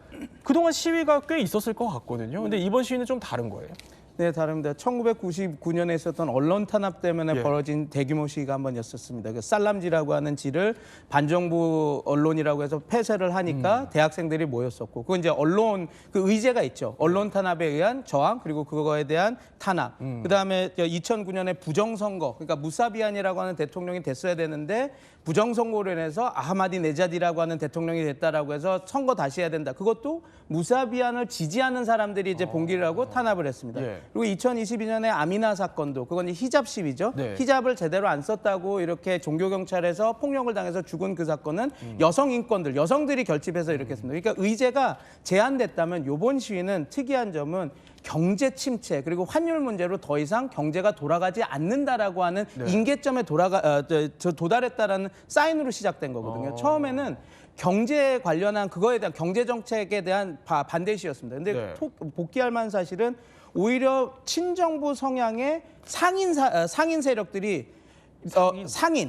그동안 시위가 꽤 있었을 것 같거든요. 근데 이번 시위는 좀 다른 거예요. 네, 다릅니다. 1999년에 있었던 언론 탄압 때문에 예. 벌어진 대규모 시위가 한 번 있었습니다. 그 살람지라고 하는 지를 반정부 언론이라고 해서 폐쇄를 하니까 대학생들이 모였었고, 그건 이제 언론 그 의제가 있죠. 언론 탄압에 의한 저항 그리고 그거에 대한 탄압. 그다음에 2009년에 부정선거, 그러니까 무사비안이라고 하는 대통령이 됐어야 되는데 부정선거로 인해서 아하마디네자디라고 하는 대통령이 됐다라고 해서 선거 다시 해야 된다. 그것도 무사비안을 지지하는 사람들이 이제 봉기를 하고 탄압을 했습니다. 예. 그리고 2022년에 아미나 사건도 그건 히잡 시위죠. 네. 히잡을 제대로 안 썼다고 이렇게 종교 경찰에서 폭력을 당해서 죽은 그 사건은 여성 인권들, 여성들이 결집해서 이렇게 했습니다. 그러니까 의제가 제한됐다면 이번 시위는 특이한 점은 경제 침체 그리고 환율 문제로 더 이상 경제가 돌아가지 않는다라고 하는 임계점에 도달했다라는 사인으로 시작된 거거든요. 처음에는 경제 관련한 그거에 대한 경제 정책에 대한 반대 시였습니다. 근데 복귀할 만한 사실은 오히려 친정부 성향의 상인 세력들이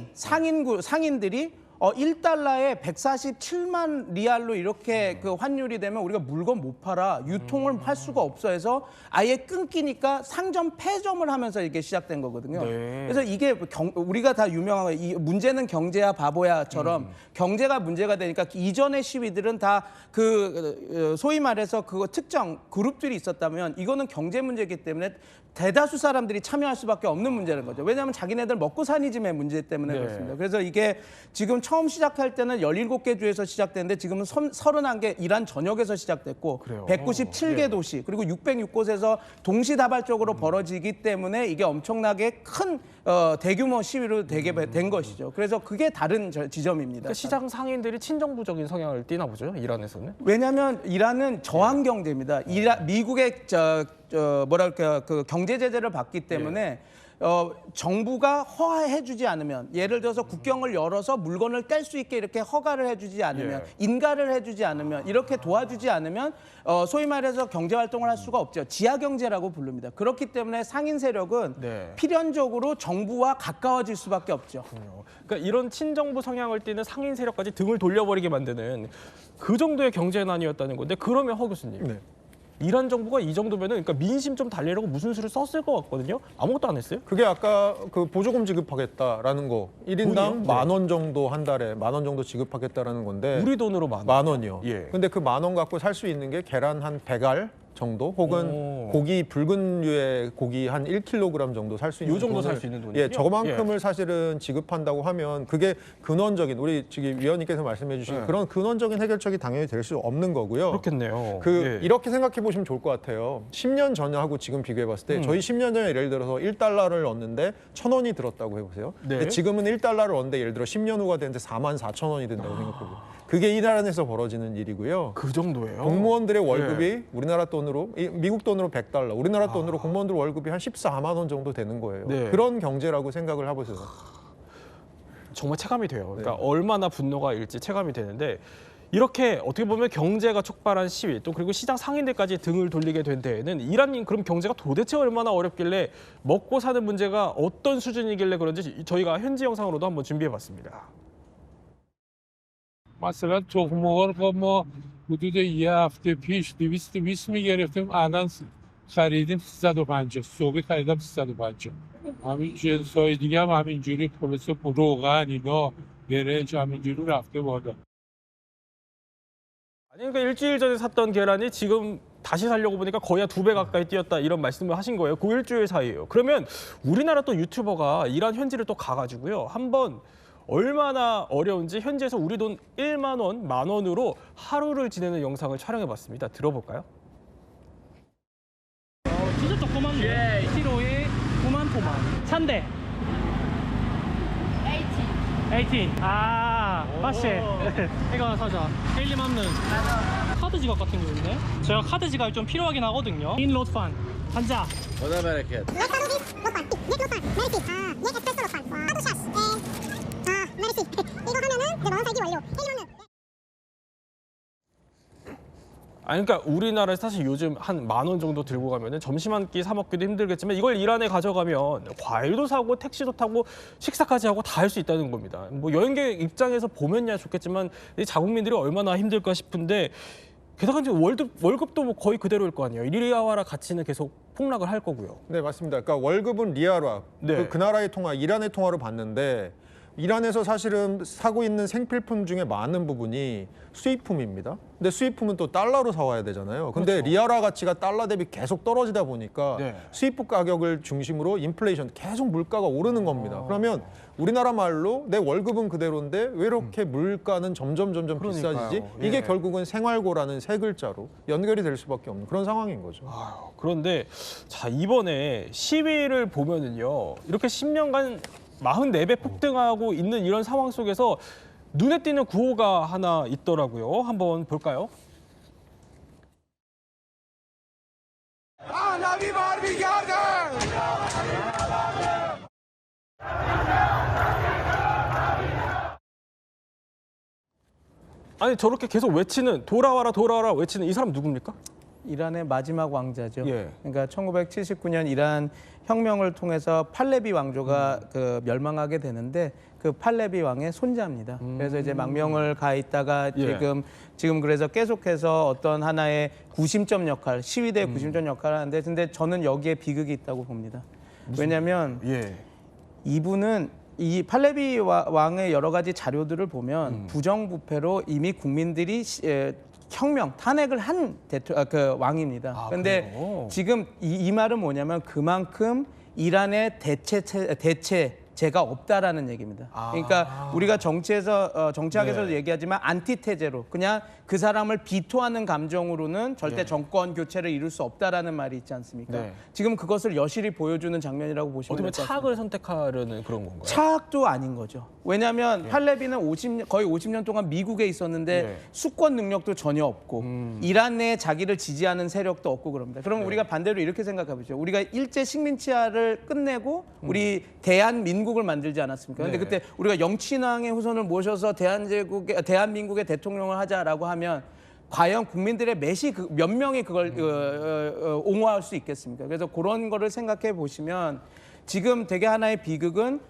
상인들이 1달러에 147만 리알로 이렇게 그 환율이 되면 우리가 물건 못 팔아 유통을 할 수가 없어 해서 아예 끊기니까 상점 폐점을 하면서 이게 시작된 거거든요. 그래서 이게 우리가 다 유명한 이 문제는 경제야 바보야처럼 경제가 문제가 되니까 이전의 시위들은 다 그 소위 말해서 그거 특정 그룹들이 있었다면 이거는 경제 문제이기 때문에 대다수 사람들이 참여할 수밖에 없는 문제는 거죠. 왜냐하면 자기네들 먹고 사니즘의 문제 때문에 그렇습니다. 그래서 이게 지금 처음 시작할 때는 17개 주에서 시작됐는데 지금은 31개 이란 전역에서 시작됐고 197개 도시 그리고 606곳에서 동시다발적으로 벌어지기 때문에 이게 엄청나게 큰 대규모 시위로 되게 된 것이죠. 그래서 그게 다른 지점입니다. 그러니까 시장 상인들이 친정부적인 성향을 띠나 보죠, 이란에서는. 왜냐하면 이란은 저항 경제입니다. 미국의 뭐랄까 그 경제 제재를 받기 때문에 정부가 허가해주지 않으면, 예를 들어서 국경을 열어서 물건을 뗄 수 있게 이렇게 허가를 해주지 않으면, 인가를 해주지 않으면, 이렇게 도와주지 않으면 소위 말해서 경제 활동을 할 수가 없죠. 지하 경제라고 부릅니다. 그렇기 때문에 상인 세력은 필연적으로 정부와 가까워질 수밖에 없죠. 그러니까 이런 친정부 성향을 띠는 상인 세력까지 등을 돌려버리게 만드는 그 정도의 경제난이었다는 건데, 그러면 허 교수님. 이란 정부가 이 정도면은, 그러니까 민심 좀 달래려고 무슨 수를 썼을 것 같거든요. 아무것도 안 했어요. 그게 아까 그 보조금 지급하겠다라는 거, 1인당 돈이요? 10,000원 정도 한 달에 10,000원 정도 지급하겠다라는 건데, 우리 돈으로 10,000원. 원이요. 근데 그 10,000원 갖고 살 수 있는 게 계란 한 100알 정도, 혹은 오. 고기, 붉은 류의 고기 한 1kg 정도 살 수 있는 요 정도 돈을- 살 수 있는 돈이요? 예, 저만큼을 사실은 지급한다고 하면 그게 근원적인, 우리 지금 위원님께서 말씀해 주신 그런 근원적인 해결책이 당연히 될 수 없는 거고요. 그렇겠네요. 이렇게 생각해 보시면 좋을 것 같아요. 10년 전하고 지금 비교해 봤을 때 저희 10년 전에 예를 들어서 1달러를 얻는데 1,000원이 들었다고 해보세요. 근데 지금은 1달러를 얻는데 예를 들어 10년 후가 되는데 44,000원이 된다고 생각해보세요. 그게 이란에서 벌어지는 일이고요. 그 정도예요. 공무원들의 월급이 우리나라 돈으로, 미국 돈으로 100달러, 우리나라 돈으로 공무원들 월급이 한 14만 원 정도 되는 거예요. 그런 경제라고 생각을 해보세요. 정말 체감이 돼요. 그러니까 얼마나 분노가 일지 체감이 되는데, 이렇게 어떻게 보면 경제가 촉발한 시위, 또 그리고 시장 상인들까지 등을 돌리게 된 데에는 이란, 그럼 경제가 도대체 얼마나 어렵길래, 먹고 사는 문제가 어떤 수준이길래 그런지 저희가 현지 영상으로도 한번 준비해봤습니다. مثلا تخم مرغ ما حدود یه هفته پیش 220 میگرفتیم الان خریدیم 350 صبح خریدم 350 همین جنس‌های دیگه هم همینجوری خلاصه روغن اینا برنج همینجوری رفته بالا. 아니, 그러니까 일주일 전에 샀던 계란이 지금 다시 사려고 보니까 거의 한 2배 가까이 뛰었다, 이런 말씀을 하신 거예요. 그 일주일 사이에요. 그러면 우리나라 또 유튜버가 이란 현지를 또 가가지고요, 한번 얼마나 어려운지 현지에서 우리 돈 1만 원, 10,000원으로 하루를 지내는 영상을 촬영해봤습니다. 들어볼까요? 진짜 조그맣네. 1kg에 9만 토만. 찬데. 18. 맛있지? 이거 사자. 데일리 맘는. 카드 지갑 같은 거 있네. 제가 카드 지갑이 좀 필요하긴 하거든요. 인 로트판. 한자. 아니, 그러니까 우리나라에서 사실 요즘 한 10,000원 정도 들고 가면은 점심 한 끼 사 먹기도 힘들겠지만, 이걸 이란에 가져가면 과일도 사고 택시도 타고 식사까지 하고 다 할 수 있다는 겁니다. 뭐 여행객 입장에서 보면야 좋겠지만, 이 자국민들이 얼마나 힘들까 싶은데, 게다가 이제 월급도 뭐 거의 그대로일 거 아니에요. 리아화라 가치는 계속 폭락을 할 거고요. 네, 맞습니다. 그러니까 월급은 리알화, 그 나라의 통화, 이란의 통화로 받는데, 이란에서 사실은 사고 있는 생필품 중에 많은 부분이 수입품입니다. 근데 수입품은 또 달러로 사와야 되잖아요. 근데 리알화 가치가 달러 대비 계속 떨어지다 보니까 수입품 가격을 중심으로 인플레이션, 계속 물가가 오르는 겁니다. 그러면 우리나라 말로 내 월급은 그대로인데 왜 이렇게 물가는 점점 비싸지지? 이게 결국은 생활고라는 세 글자로 연결이 될 수밖에 없는 그런 상황인 거죠. 그런데 자, 이번에 시위를 보면은요, 이렇게 10년간 44배 폭등하고 있는 이런 상황 속에서 눈에 띄는 구호가 하나 있더라고요. 한번 볼까요? 아니, 저렇게 계속 외치는, 돌아와라 돌아와라 외치는 이 사람 누굽니까? 이란의 마지막 왕자죠. 예. 그러니까 1979년 이란 혁명을 통해서 팔레비 왕조가 그 멸망하게 되는데, 그 팔레비 왕의 손자입니다. 그래서 이제 망명을 가 있다가 지금 그래서 계속해서 어떤 하나의 구심점 역할, 시위대의 구심점 역할을 하는데, 근데 저는 여기에 비극이 있다고 봅니다. 왜냐하면 이분은 이 팔레비 왕의 여러 가지 자료들을 보면 부정부패로 이미 국민들이 혁명, 탄핵을 한 그 왕입니다. 그런데 지금 이 말은 뭐냐면, 그만큼 이란의 대체 죄가 없다라는 얘기입니다. 그러니까 우리가 정치학에서도 네. 얘기하지만 안티테제로 그냥 그 사람을 비토하는 감정으로는 절대 정권 교체를 이룰 수 없다라는 말이 있지 않습니까? 네. 지금 그것을 여실히 보여주는 장면이라고 보시면 어떻게 보면 될 것 같습니다. 차악을 선택하려는 그런 건가요? 차악도 아닌 거죠. 왜냐하면 팔레비는 거의 50년 동안 미국에 있었는데 네. 수권 능력도 전혀 없고 이란 내에 자기를 지지하는 세력도 없고 그럽니다. 그럼 우리가 반대로 이렇게 생각해 보죠. 우리가 일제 식민지화를 끝내고 우리 대한민국을 만들지 않았습니까? 근데 네. 그때 우리가 영친왕의 후손을 모셔서 대한민국의 대통령을 하자라고 하면 과연 국민들의 몇 명이 그걸 옹호할 수 있겠습니까? 그래서 그런 거를 생각해 보시면 지금 되게 하나의 비극은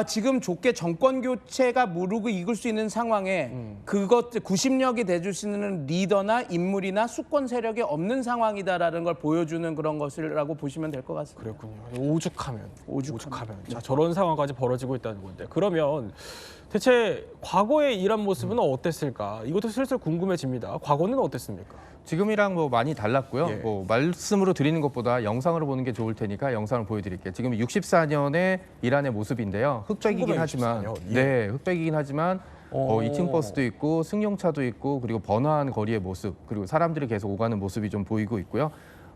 지금 좋게 정권 교체가 무르고 익을 수 있는 상황에 그것 구심력이 돼줄 수 있는 리더나 인물이나 수권 세력이 없는 상황이다라는 걸 보여주는 그런 것이라고 보시면 될 것 같습니다. 그렇군요. 오죽하면. 자, 저런 상황까지 벌어지고 있다는 건데. 그러면 대체 과거의 이란 모습은 어땠을까? 이것도 슬슬 궁금해집니다. 과거는 어땠습니까? 지금이랑 뭐 많이 달랐고요. 예. 뭐 말씀으로 드리는 것보다 영상으로 보는 게 좋을 테니까 영상을 보여드릴게요. 지금 64년의 이란의 모습인데요. 흑백이긴 하지만, 1964년. 예. 네, 흑백이긴 하지만 2층 버스도 있고 승용차도 있고 그리고 번화한 거리의 모습 그리고 사람들이 계속 오가는 모습이 좀 보이고 있고요.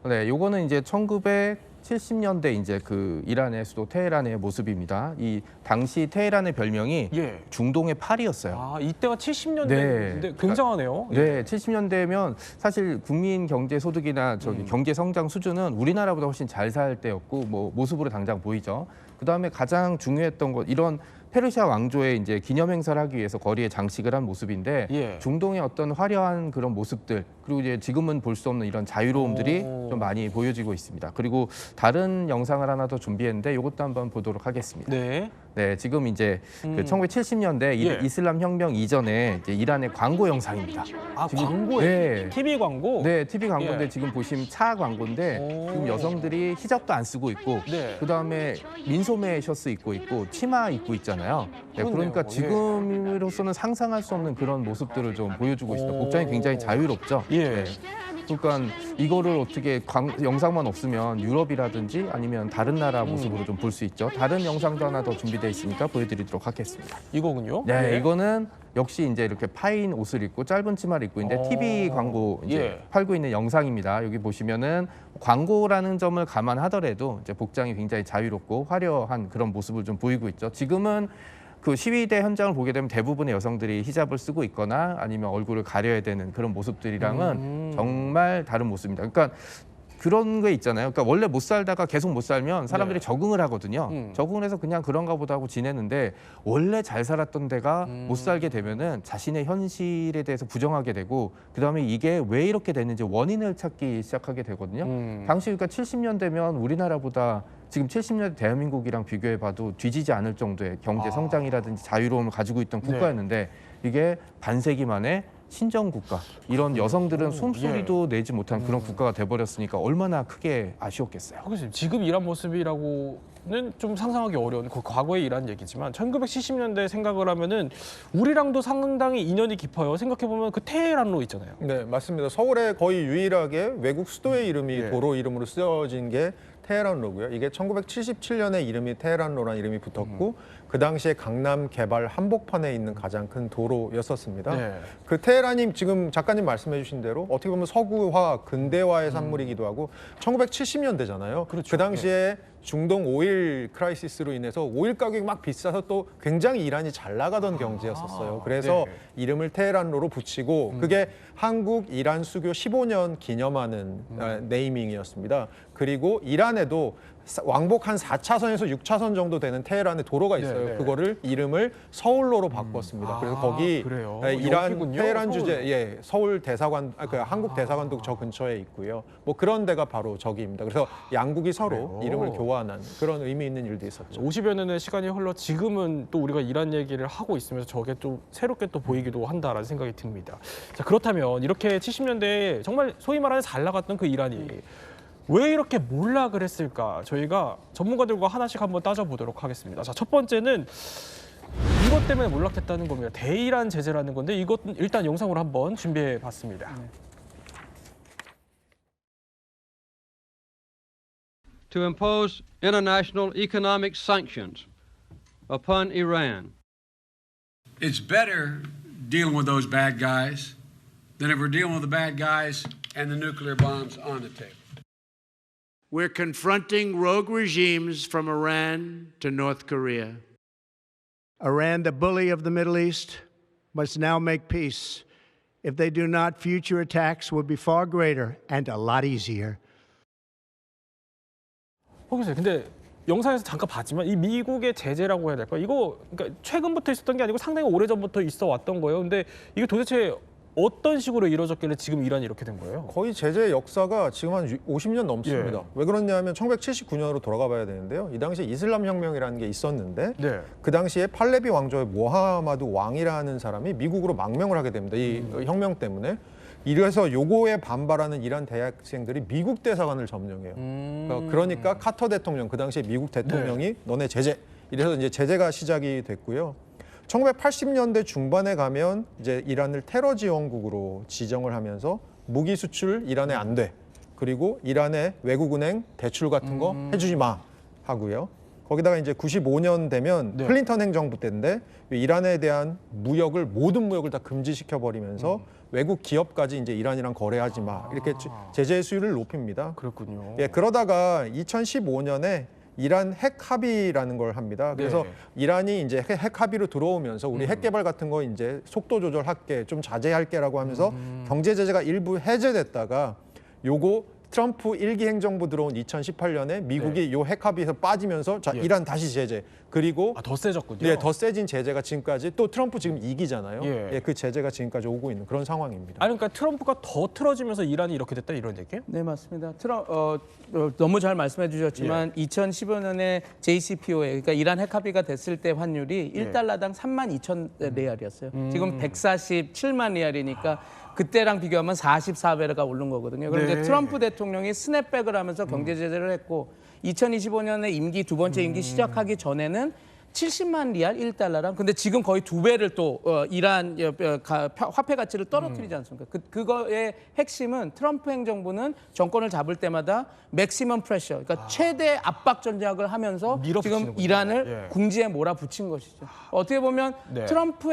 네, 요거는 이제 1970년대 이제 그 이란의 수도 테헤란의 모습입니다. 이 당시 테헤란의 별명이 예. 중동의 파리였어요. 이때가 70년대인데 네. 굉장하네요. 네, 70년대면 사실 국민 경제 소득이나 경제 성장 수준은 우리나라보다 훨씬 잘 살 때였고 뭐 모습으로 당장 보이죠. 그다음에 가장 중요했던 것 이런 페르시아 왕조의 이제 기념 행사를 하기 위해서 거리에 장식을 한 모습인데 예. 중동의 어떤 화려한 그런 모습들 그리고 이제 지금은 볼 수 없는 이런 자유로움들이 좀 많이 보여지고 있습니다. 그리고 다른 영상을 하나 더 준비했는데 이것도 한번 보도록 하겠습니다. 네. 네, 지금 이제 그 1970년대 예. 이슬람 혁명 이전에 이제 이란의 광고 영상입니다. 지금, 광고예요? 네. TV 광고? 네, TV 광고인데 예. 지금 보시면 차 광고인데 지금 여성들이 히잡도 안 쓰고 있고 네. 그다음에 민소매 셔츠 입고 있고 치마 입고 있잖아요. 네, 그러니까 그렇네요. 지금으로서는 상상할 수 없는 그런 모습들을 좀 보여주고 있습니다. 복장이 굉장히 자유롭죠. 예. 네. 그러니까 이거를 어떻게 영상만 없으면 유럽이라든지 아니면 다른 나라 모습으로 좀 볼 수 있죠. 다른 영상도 하나 더 준비되어 있으니까 보여드리도록 하겠습니다. 이거군요. 네, 예. 이거는 역시 이제 이렇게 파인 옷을 입고 짧은 치마를 입고 있는데 TV 광고 이제 예. 팔고 있는 영상입니다. 여기 보시면은 광고라는 점을 감안하더라도 이제 복장이 굉장히 자유롭고 화려한 그런 모습을 좀 보이고 있죠. 지금은 그 시위대 현장을 보게 되면 대부분의 여성들이 히잡을 쓰고 있거나 아니면 얼굴을 가려야 되는 그런 모습들이랑은 정말 다른 모습입니다. 그러니까 그런 거 있잖아요. 그러니까 원래 못 살다가 계속 못 살면 사람들이 적응을 하거든요. 적응을 해서 그냥 그런가 보다 하고 지내는데 원래 잘 살았던 데가 못 살게 되면은 자신의 현실에 대해서 부정하게 되고 그다음에 이게 왜 이렇게 됐는지 원인을 찾기 시작하게 되거든요. 당시 그러니까 70년대면 우리나라보다 지금 70년대 대한민국이랑 비교해 봐도 뒤지지 않을 정도의 경제 성장이라든지 자유로움을 가지고 있던 국가였는데 이게 반세기 만에 신정 국가 이런 여성들은 숨소리도 내지 못한 그런 국가가 돼버렸으니까 얼마나 크게 아쉬웠겠어요. 지금 이란 모습이라고는 좀 상상하기 어려운 그 과거의 이란 얘기지만 1970년대 생각을 하면은 우리랑도 상당히 인연이 깊어요. 생각해 보면 그 테헤란로 있잖아요. 네, 맞습니다. 서울에 거의 유일하게 외국 수도의 이름이 도로 이름으로 쓰여진 게 테헤란로고요. 이게 1977년에 이름이 테헤란로라는 이름이 붙었고 그 당시에 강남 개발 한복판에 있는 가장 큰 도로였었습니다. 네. 그 테헤란이 지금 작가님 말씀해 주신 대로 어떻게 보면 서구화, 근대화의 산물이기도 하고 1970년대잖아요. 그렇죠. 그 당시에 중동 오일 크라이시스로 인해서 오일 가격이 막 비싸서 또 굉장히 이란이 잘 나가던 경제였었어요. 그래서 이름을 테헤란로로 붙이고 그게 한국 이란 수교 15년 기념하는 네이밍이었습니다. 그리고 이란에도 왕복 한 4차선에서 6차선 정도 되는 테헤란에 도로가 있어요. 네. 그거를 이름을 서울로로 바꿨습니다. 그래서 거기 그래요? 이란 여기군요, 테헤란 서울. 주재 서울 대사관 그 한국 대사관도 저 근처에 있고요. 뭐 그런 데가 바로 저기입니다. 그래서 양국이 서로 이름을 교환한 그런 의미 있는 일도 있었죠. 50여 년의 시간이 흘러 지금은 또 우리가 이란 얘기를 하고 있으면서 저게 좀 새롭게 또 보이기도 한다라는 생각이 듭니다. 자, 그렇다면 이렇게 70년대에 정말 소위 말하는 잘 나갔던 그 이란이 왜 이렇게 몰락을 했을까? 저희가 전문가들과 하나씩 한번 따져보도록 하겠습니다. 자, 첫 번째는 이것 때문에 몰락했다는 겁니다. 대이란 제재라는 건데 이것은 일단 영상으로 한번 준비해 봤습니다. To impose international economic sanctions upon Iran. It's better dealing with those bad guys than if we're dealing with the bad guys and the nuclear bombs on the table. We're confronting rogue regimes from Iran to North Korea. Iran, the bully of the Middle East, must now make peace. If they do not, future attacks will be far greater and a lot easier. 보세요. 근데 영상에서 잠깐 봤지만 이 미국의 제재라고 해야 될까? 이거 그러니까 최근부터 있었던 게 아니고 상당히 오래전부터 있어 왔던 거예요. 근데 이게 도대체 어떤 식으로 이루어졌길래 지금 이란이 이렇게 된 거예요? 거의 제재 역사가 지금 한 50년 넘습니다. 예. 왜 그러냐면 1979년으로 돌아가 봐야 되는데요. 이 당시에 이슬람 혁명이라는 게 있었는데 네. 그 당시에 팔레비 왕조의 모하마드 왕이라는 사람이 미국으로 망명을 하게 됩니다. 이 혁명 때문에. 이래서 요거에 반발하는 이란 대학생들이 미국 대사관을 점령해요. 그러니까 카터 대통령, 그 당시에 미국 대통령이 너네 제재, 이래서 이제 제재가 시작이 됐고요. 1980년대 중반에 가면 이제 이란을 테러 지원국으로 지정을 하면서 무기 수출 이란에 안 돼. 그리고 이란의 외국은행 대출 같은 거 해주지 마 하고요. 거기다가 이제 95년 되면 클린턴 행정부 때인데 이란에 대한 모든 무역을 다 금지시켜 버리면서 외국 기업까지 이제 이란이랑 거래하지 마 이렇게 제재 수위를 높입니다. 그렇군요. 예, 그러다가 2015년에 이란 핵 합의라는 걸 합니다. 그래서 이란이 이제 핵 합의로 들어오면서 우리 핵 개발 같은 거 이제 속도 조절할게, 좀 자제할게라고 하면서 경제 제재가 일부 해제됐다가 요거 트럼프 1기 행정부 들어온 2018년에 미국이 요 핵 합의에서 빠지면서 자 이란 다시 제재. 그리고 더 세졌군요. 네, 더 세진 제재가 지금까지 또 트럼프 지금 2기잖아요. 예. 예, 그 제재가 지금까지 오고 있는 그런 상황입니다. 아니 그러니까 트럼프가 더 틀어지면서 이란이 이렇게 됐다 이런 얘기예요? 네, 맞습니다. 너무 잘 말씀해 주셨지만 2015년에 JCPOA, 그러니까 이란 핵 합의가 됐을 때 환율이 1달러당 32,000레알이었어요. 지금 147만 레알이니까 그때랑 비교하면 44배가 오른 거거든요. 그런데 트럼프 대통령이 스냅백을 하면서 경제 제재를 했고 2025년에 임기 두 번째 임기 시작하기 전에는 70만 리알 1달러랑 근데 지금 거의 2배를 또 이란 화폐 가치를 떨어뜨리지 않습니까? 그거의 핵심은 트럼프 행정부는 정권을 잡을 때마다 맥시멈 프레셔, 그러니까 최대 압박 전략을 하면서 지금 이란을 궁지에 몰아붙인 것이죠. 어떻게 보면 트럼프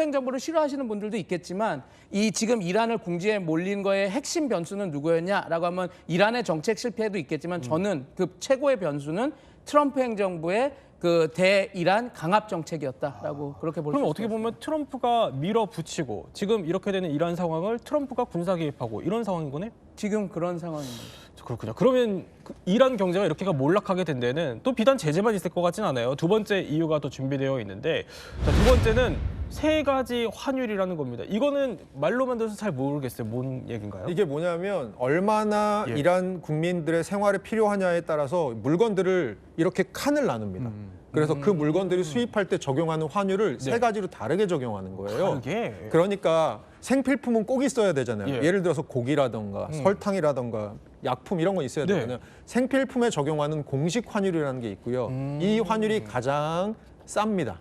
행정부를 싫어하시는 분들도 있겠지만 이 지금 이란을 궁지에 몰린 거의 핵심 변수는 누구였냐라고 하면 이란의 정책 실패도 있겠지만 저는 그 최고의 변수는 트럼프 행정부의 그 대이란 강압 정책이었다라고 그렇게 볼 수 있습니다. 그럼 어떻게 보면 트럼프가 밀어붙이고 지금 이렇게 되는 이란 상황을 트럼프가 군사 개입하고 이런 상황인 거네? 지금 그런 상황입니다. 그렇군요. 그러면 이란 경제가 이렇게가 몰락하게 된 데는 또 비단 제재만 있을 것 같진 않아요. 두 번째 이유가 또 준비되어 있는데 자, 두 번째는 세 가지 환율이라는 겁니다. 이거는 말로만 들어서 잘 모르겠어요. 뭔 얘기인가요? 이게 뭐냐면 얼마나 이란 국민들의 생활에 필요하냐에 따라서 물건들을 이렇게 칸을 나눕니다. 그래서 그 물건들이 수입할 때 적용하는 환율을 세 가지로 다르게 적용하는 거예요. 다르게? 그러니까 생필품은 꼭 있어야 되잖아요. 예를 들어서 고기라던가 설탕이라던가 약품 이런 거 있어야 되잖아요. 생필품에 적용하는 공식 환율이라는 게 있고요. 이 환율이 가장 쌉니다.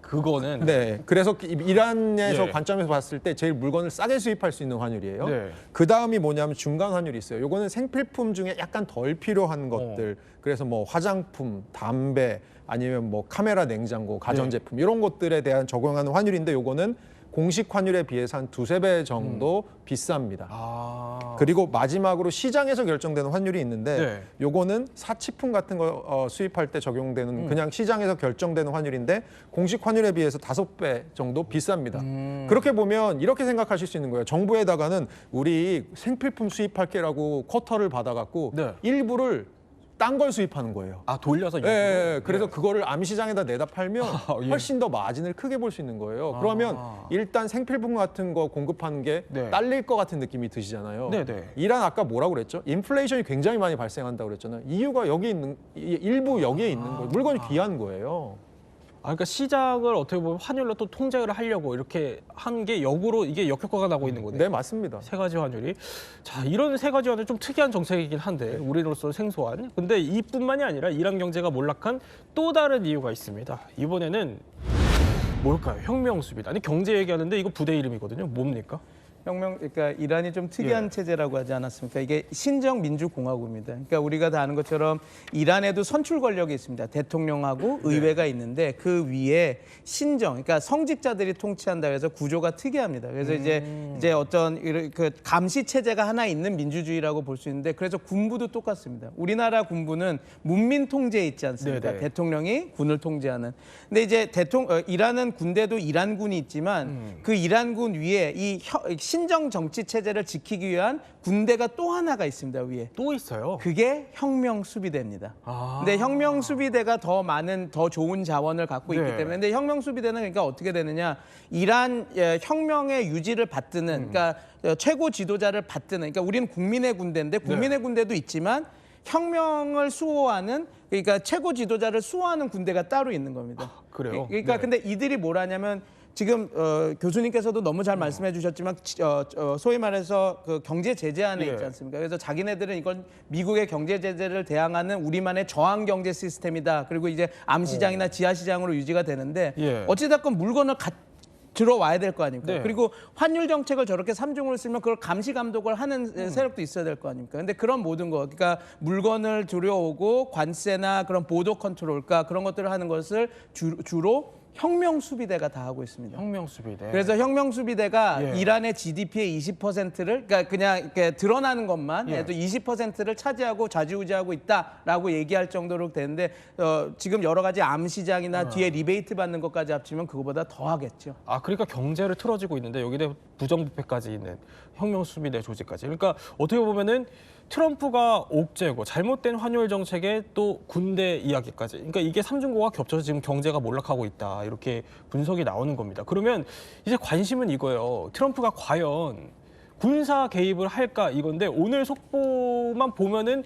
그거는 네, 그래서 이란에서 관점에서 봤을 때 제일 물건을 싸게 수입할 수 있는 환율이에요. 그 다음이 뭐냐면 중간 환율이 있어요. 요거는 생필품 중에 약간 덜 필요한 것들, 그래서 뭐 화장품, 담배, 아니면 뭐 카메라, 냉장고, 가전제품 이런 것들에 대한 적용하는 환율인데 요거는 공식 환율에 비해서 한 2~3배 정도 비쌉니다. 그리고 마지막으로 시장에서 결정되는 환율이 있는데 요거는 사치품 같은 거 수입할 때 적용되는 그냥 시장에서 결정되는 환율인데 공식 환율에 비해서 5배 정도 비쌉니다. 그렇게 보면 이렇게 생각하실 수 있는 거예요. 정부에다가는 우리 생필품 수입할게라고 쿼터를 받아갖고 일부를 딴 걸 수입하는 거예요. 아, 돌려서? 네, 그래서 그거를 암시장에다 내다 팔면 훨씬 더 마진을 크게 볼 수 있는 거예요. 그러면 일단 생필품 같은 거 공급하는 게 딸릴 것 같은 느낌이 드시잖아요. 이란 아까 뭐라고 그랬죠? 인플레이션이 굉장히 많이 발생한다고 그랬잖아요. 이유가 일부 여기에 있는 거예요. 물건이 귀한 거예요. 그러니까 시장을 어떻게 보면 환율로 또 통제를 하려고 이렇게 한 게 역으로 이게 역효과가 나고 있는 거네요. 네, 맞습니다. 세 가지 환율이. 자, 이런 세 가지 환율 좀 특이한 정책이긴 한데 우리로서 생소한. 근데 이뿐만이 아니라 이란 경제가 몰락한 또 다른 이유가 있습니다. 이번에는 뭘까요? 혁명수비다. 아니 경제 얘기하는데 이거 부대 이름이거든요. 뭡니까? 그러니까 이란이 좀 특이한 체제라고 하지 않았습니까? 이게 신정 민주 공화국입니다. 그러니까 우리가 다 아는 것처럼 이란에도 선출 권력이 있습니다. 대통령하고 의회가 있는데 그 위에 신정, 그러니까 성직자들이 통치한다 그래서 구조가 특이합니다. 그래서 이제 어떤 그 감시 체제가 하나 있는 민주주의라고 볼 수 있는데 그래서 군부도 똑같습니다. 우리나라 군부는 문민 통제에 있지 않습니까? 네네. 대통령이 군을 통제하는. 근데 이제 이란은 군대도 이란군이 있지만 그 이란군 위에 이 신정 정치 체제를 지키기 위한 군대가 또 하나가 있습니다. 위에. 또 있어요? 그게 혁명 수비대입니다. 근데 혁명 수비대가 더 많은 더 좋은 자원을 갖고 있기 때문에 근데 혁명 수비대는 그러니까 어떻게 되느냐? 이란 혁명의 유지를 받드는 그러니까 최고 지도자를 받드는 그러니까 우리는 국민의 군대인데 국민의 군대도 있지만 혁명을 수호하는 그러니까 최고 지도자를 수호하는 군대가 따로 있는 겁니다. 그래요? 그러니까 근데 이들이 뭐라냐면 지금 교수님께서도 너무 잘 말씀해 주셨지만 소위 말해서 그 경제 제재 안에 있지 않습니까? 그래서 자기네들은 이건 미국의 경제 제재를 대항하는 우리만의 저항 경제 시스템이다. 그리고 이제 암시장이나 지하시장으로 유지가 되는데 어찌됐건 물건을 들어와야 될 거 아닙니까? 그리고 환율 정책을 저렇게 삼중으로 쓰면 그걸 감시 감독을 하는 세력도 있어야 될 거 아닙니까? 근데 그런 모든 거, 그러니까 물건을 들여오고 관세나 그런 보도 컨트롤, 그러니까 그런 것들을 하는 것을 주로 혁명 수비대가 다 하고 있습니다. 혁명 수비대. 그래서 혁명 수비대가 이란의 GDP의 20%를 그러니까 그냥 이렇게 드러나는 것만 해도 20%를 차지하고 좌지우지하고 있다라고 얘기할 정도로 되는데 지금 여러 가지 암시장이나 뒤에 리베이트 받는 것까지 합치면 그거보다 더 하겠죠. 아, 그러니까 경제를 틀어지고 있는데 여기에 부정부패까지 있는 혁명 수비대 조직까지. 그러니까 어떻게 보면은 트럼프가 옥죄고 잘못된 환율 정책에 또 군대 이야기까지. 그러니까 이게 삼중고가 겹쳐서 지금 경제가 몰락하고 있다. 이렇게 분석이 나오는 겁니다. 그러면 이제 관심은 이거예요. 트럼프가 과연 군사 개입을 할까 이건데 오늘 속보만 보면은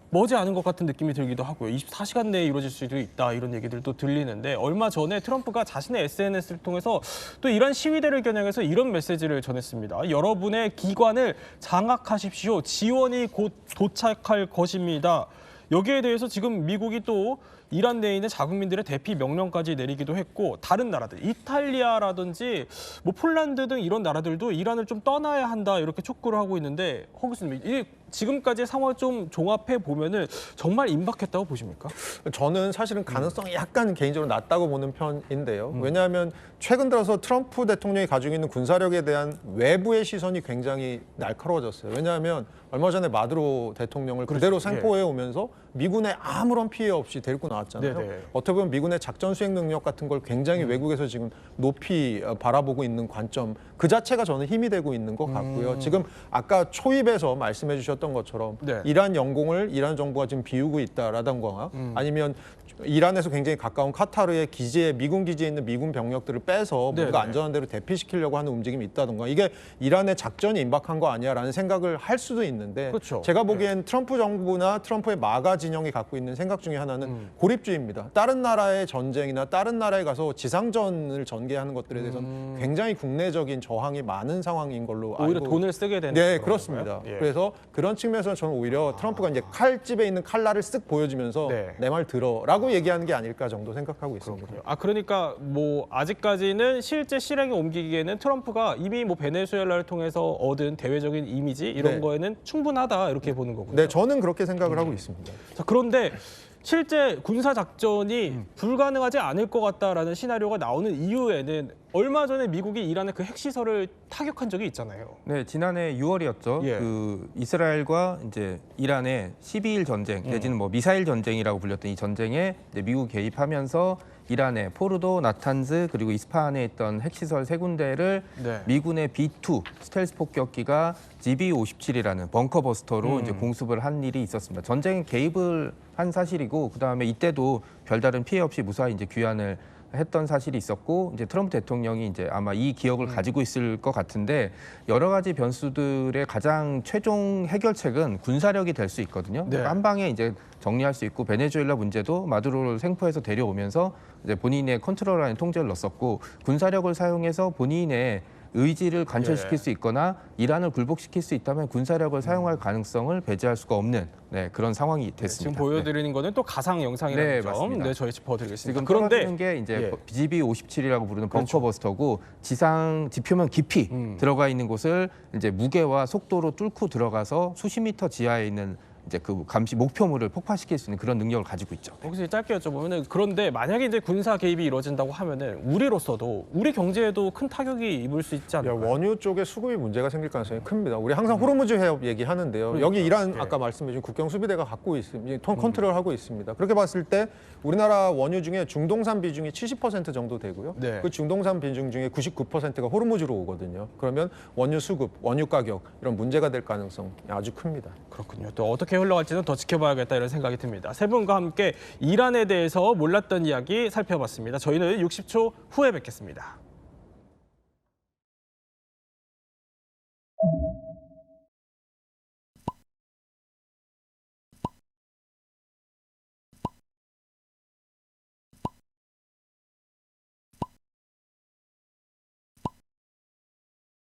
머지않은 것 같은 느낌이 들기도 하고요. 24시간 내에 이루어질 수도 있다 이런 얘기들도 들리는데 얼마 전에 트럼프가 자신의 SNS를 통해서 또 이란 시위대를 겨냥해서 이런 메시지를 전했습니다. 여러분의 기관을 장악하십시오. 지원이 곧 도착할 것입니다. 여기에 대해서 지금 미국이 또 이란 내에 있는 자국민들의 대피 명령까지 내리기도 했고 다른 나라들, 이탈리아라든지 뭐 폴란드 등 이런 나라들도 이란을 좀 떠나야 한다 이렇게 촉구를 하고 있는데 허 교수님, 이 지금까지의 상황을 좀 종합해 보면은 정말 임박했다고 보십니까? 저는 사실은 가능성이 약간 개인적으로 낮다고 보는 편인데요. 왜냐하면 최근 들어서 트럼프 대통령이 가지고 있는 군사력에 대한 외부의 시선이 굉장히 날카로워졌어요. 왜냐하면 얼마 전에 마두로 대통령을 그대로 생포해 오면서 미군에 아무런 피해 없이 데리고 나왔잖아요. 네네. 어떻게 보면 미군의 작전 수행 능력 같은 걸 굉장히 외국에서 지금 높이 바라보고 있는 관점 그 자체가 저는 힘이 되고 있는 것 같고요. 지금 아까 초입에서 말씀해 주셨던 것처럼 이란 영공을 이란 정부가 지금 비우고 있다라던가 아니면 이란에서 굉장히 가까운 카타르의 기지에 미군 기지에 있는 미군 병력들을 빼서 뭔가 안전한 데로 대피시키려고 하는 움직임이 있다던가 이게 이란의 작전이 임박한 거 아니야라는 생각을 할 수도 있는데 제가 보기엔 트럼프 정부나 트럼프의 마가 진영이 갖고 있는 생각 중에 하나는 고립주의입니다. 다른 나라의 전쟁이나 다른 나라에 가서 지상전을 전개하는 것들에 대해서는 굉장히 국내적인 저항이 많은 상황인 걸로 오히려 알고 돈을 쓰게 되는 네, 그렇습니다. 그래서 그런 측면에서 저는 오히려 트럼프가 이제 칼집에 있는 칼날을 쓱 보여주면서 내 말 들어라고 얘기하는 게 아닐까 정도 생각하고 있습니다. 아, 그러니까 뭐 아직까지는 실제 실행에 옮기기에는 트럼프가 이미 뭐 베네수엘라를 통해서 얻은 대외적인 이미지 이런 거에는 충분하다 이렇게 보는 거군요. 네, 저는 그렇게 생각을 하고 있습니다. 자, 그런데 실제 군사 작전이 불가능하지 않을 것 같다라는 시나리오가 나오는 이유에는 얼마 전에 미국이 이란의 그 핵시설을 타격한 적이 있잖아요. 네, 지난해 6월이었죠. 그 이스라엘과 이제 이란의 12일 전쟁, 내지는 뭐 미사일 전쟁이라고 불렸던 이 전쟁에 이제 미국 개입하면서 이란의 포르도, 나탄즈 그리고 이스파한에 있던 핵시설 3군데를 미군의 B-2 스텔스 폭격기가 GB-57이라는 벙커버스터로 이제 공습을 한 일이 있었습니다. 전쟁에 개입을 한 사실이고 그다음에 이때도 별다른 피해 없이 무사히 이제 귀환을 했던 사실이 있었고 이제 트럼프 대통령이 이제 아마 이 기억을 가지고 있을 것 같은데 여러 가지 변수들의 가장 최종 해결책은 군사력이 될 수 있거든요. 한 방에 이제 정리할 수 있고 베네수엘라 문제도 마두로를 생포해서 데려오면서 이제 본인의 컨트롤 안에 통제를 넣었었고 군사력을 사용해서 본인의 의지를 관철시킬 수 있거나 이란을 굴복시킬 수 있다면 군사력을 사용할 가능성을 배제할 수가 없는 그런 상황이 됐습니다. 지금 보여드리는 거는 또 가상 영상이라는 네, 점, 맞습니다. 네, 저희 짚어드리겠습니다. 지금 그런데 떨어지는 게 이제 예. GB57이라고 부르는 벙커버스터고 지표면 깊이 들어가 있는 곳을 이제 무게와 속도로 뚫고 들어가서 수십 미터 지하에 있는 이제 그 감시 목표물을 폭파시킬 수 있는 그런 능력을 가지고 있죠. 혹시 짧게 여쭤보면은 그런데 만약에 이제 군사 개입이 이루어진다고 하면은 우리로서도 우리 경제에도 큰 타격이 입을 수 있지 않을까요? 원유 쪽에 수급이 문제가 생길 가능성이 큽니다. 우리 항상 호르무즈 해협 얘기하는데요. 여기 이란 아까 말씀해주신 국경 수비대가 갖고 있습니다. 컨트롤하고 있습니다. 그렇게 봤을 때 우리나라 원유 중에 중동산 비중이 70% 정도 되고요. 네. 그 중동산 비중 중에 99%가 호르무즈로 오거든요. 그러면 원유 수급, 원유 가격 이런 문제가 될 가능성이 아주 큽니다. 그렇군요. 또 어떻게 흘러갈지는 더 지켜봐야겠다 이런 생각이 듭니다. 세 분과 함께 이란에 대해서 몰랐던 이야기 살펴봤습니다. 저희는 60초 후에 뵙겠습니다.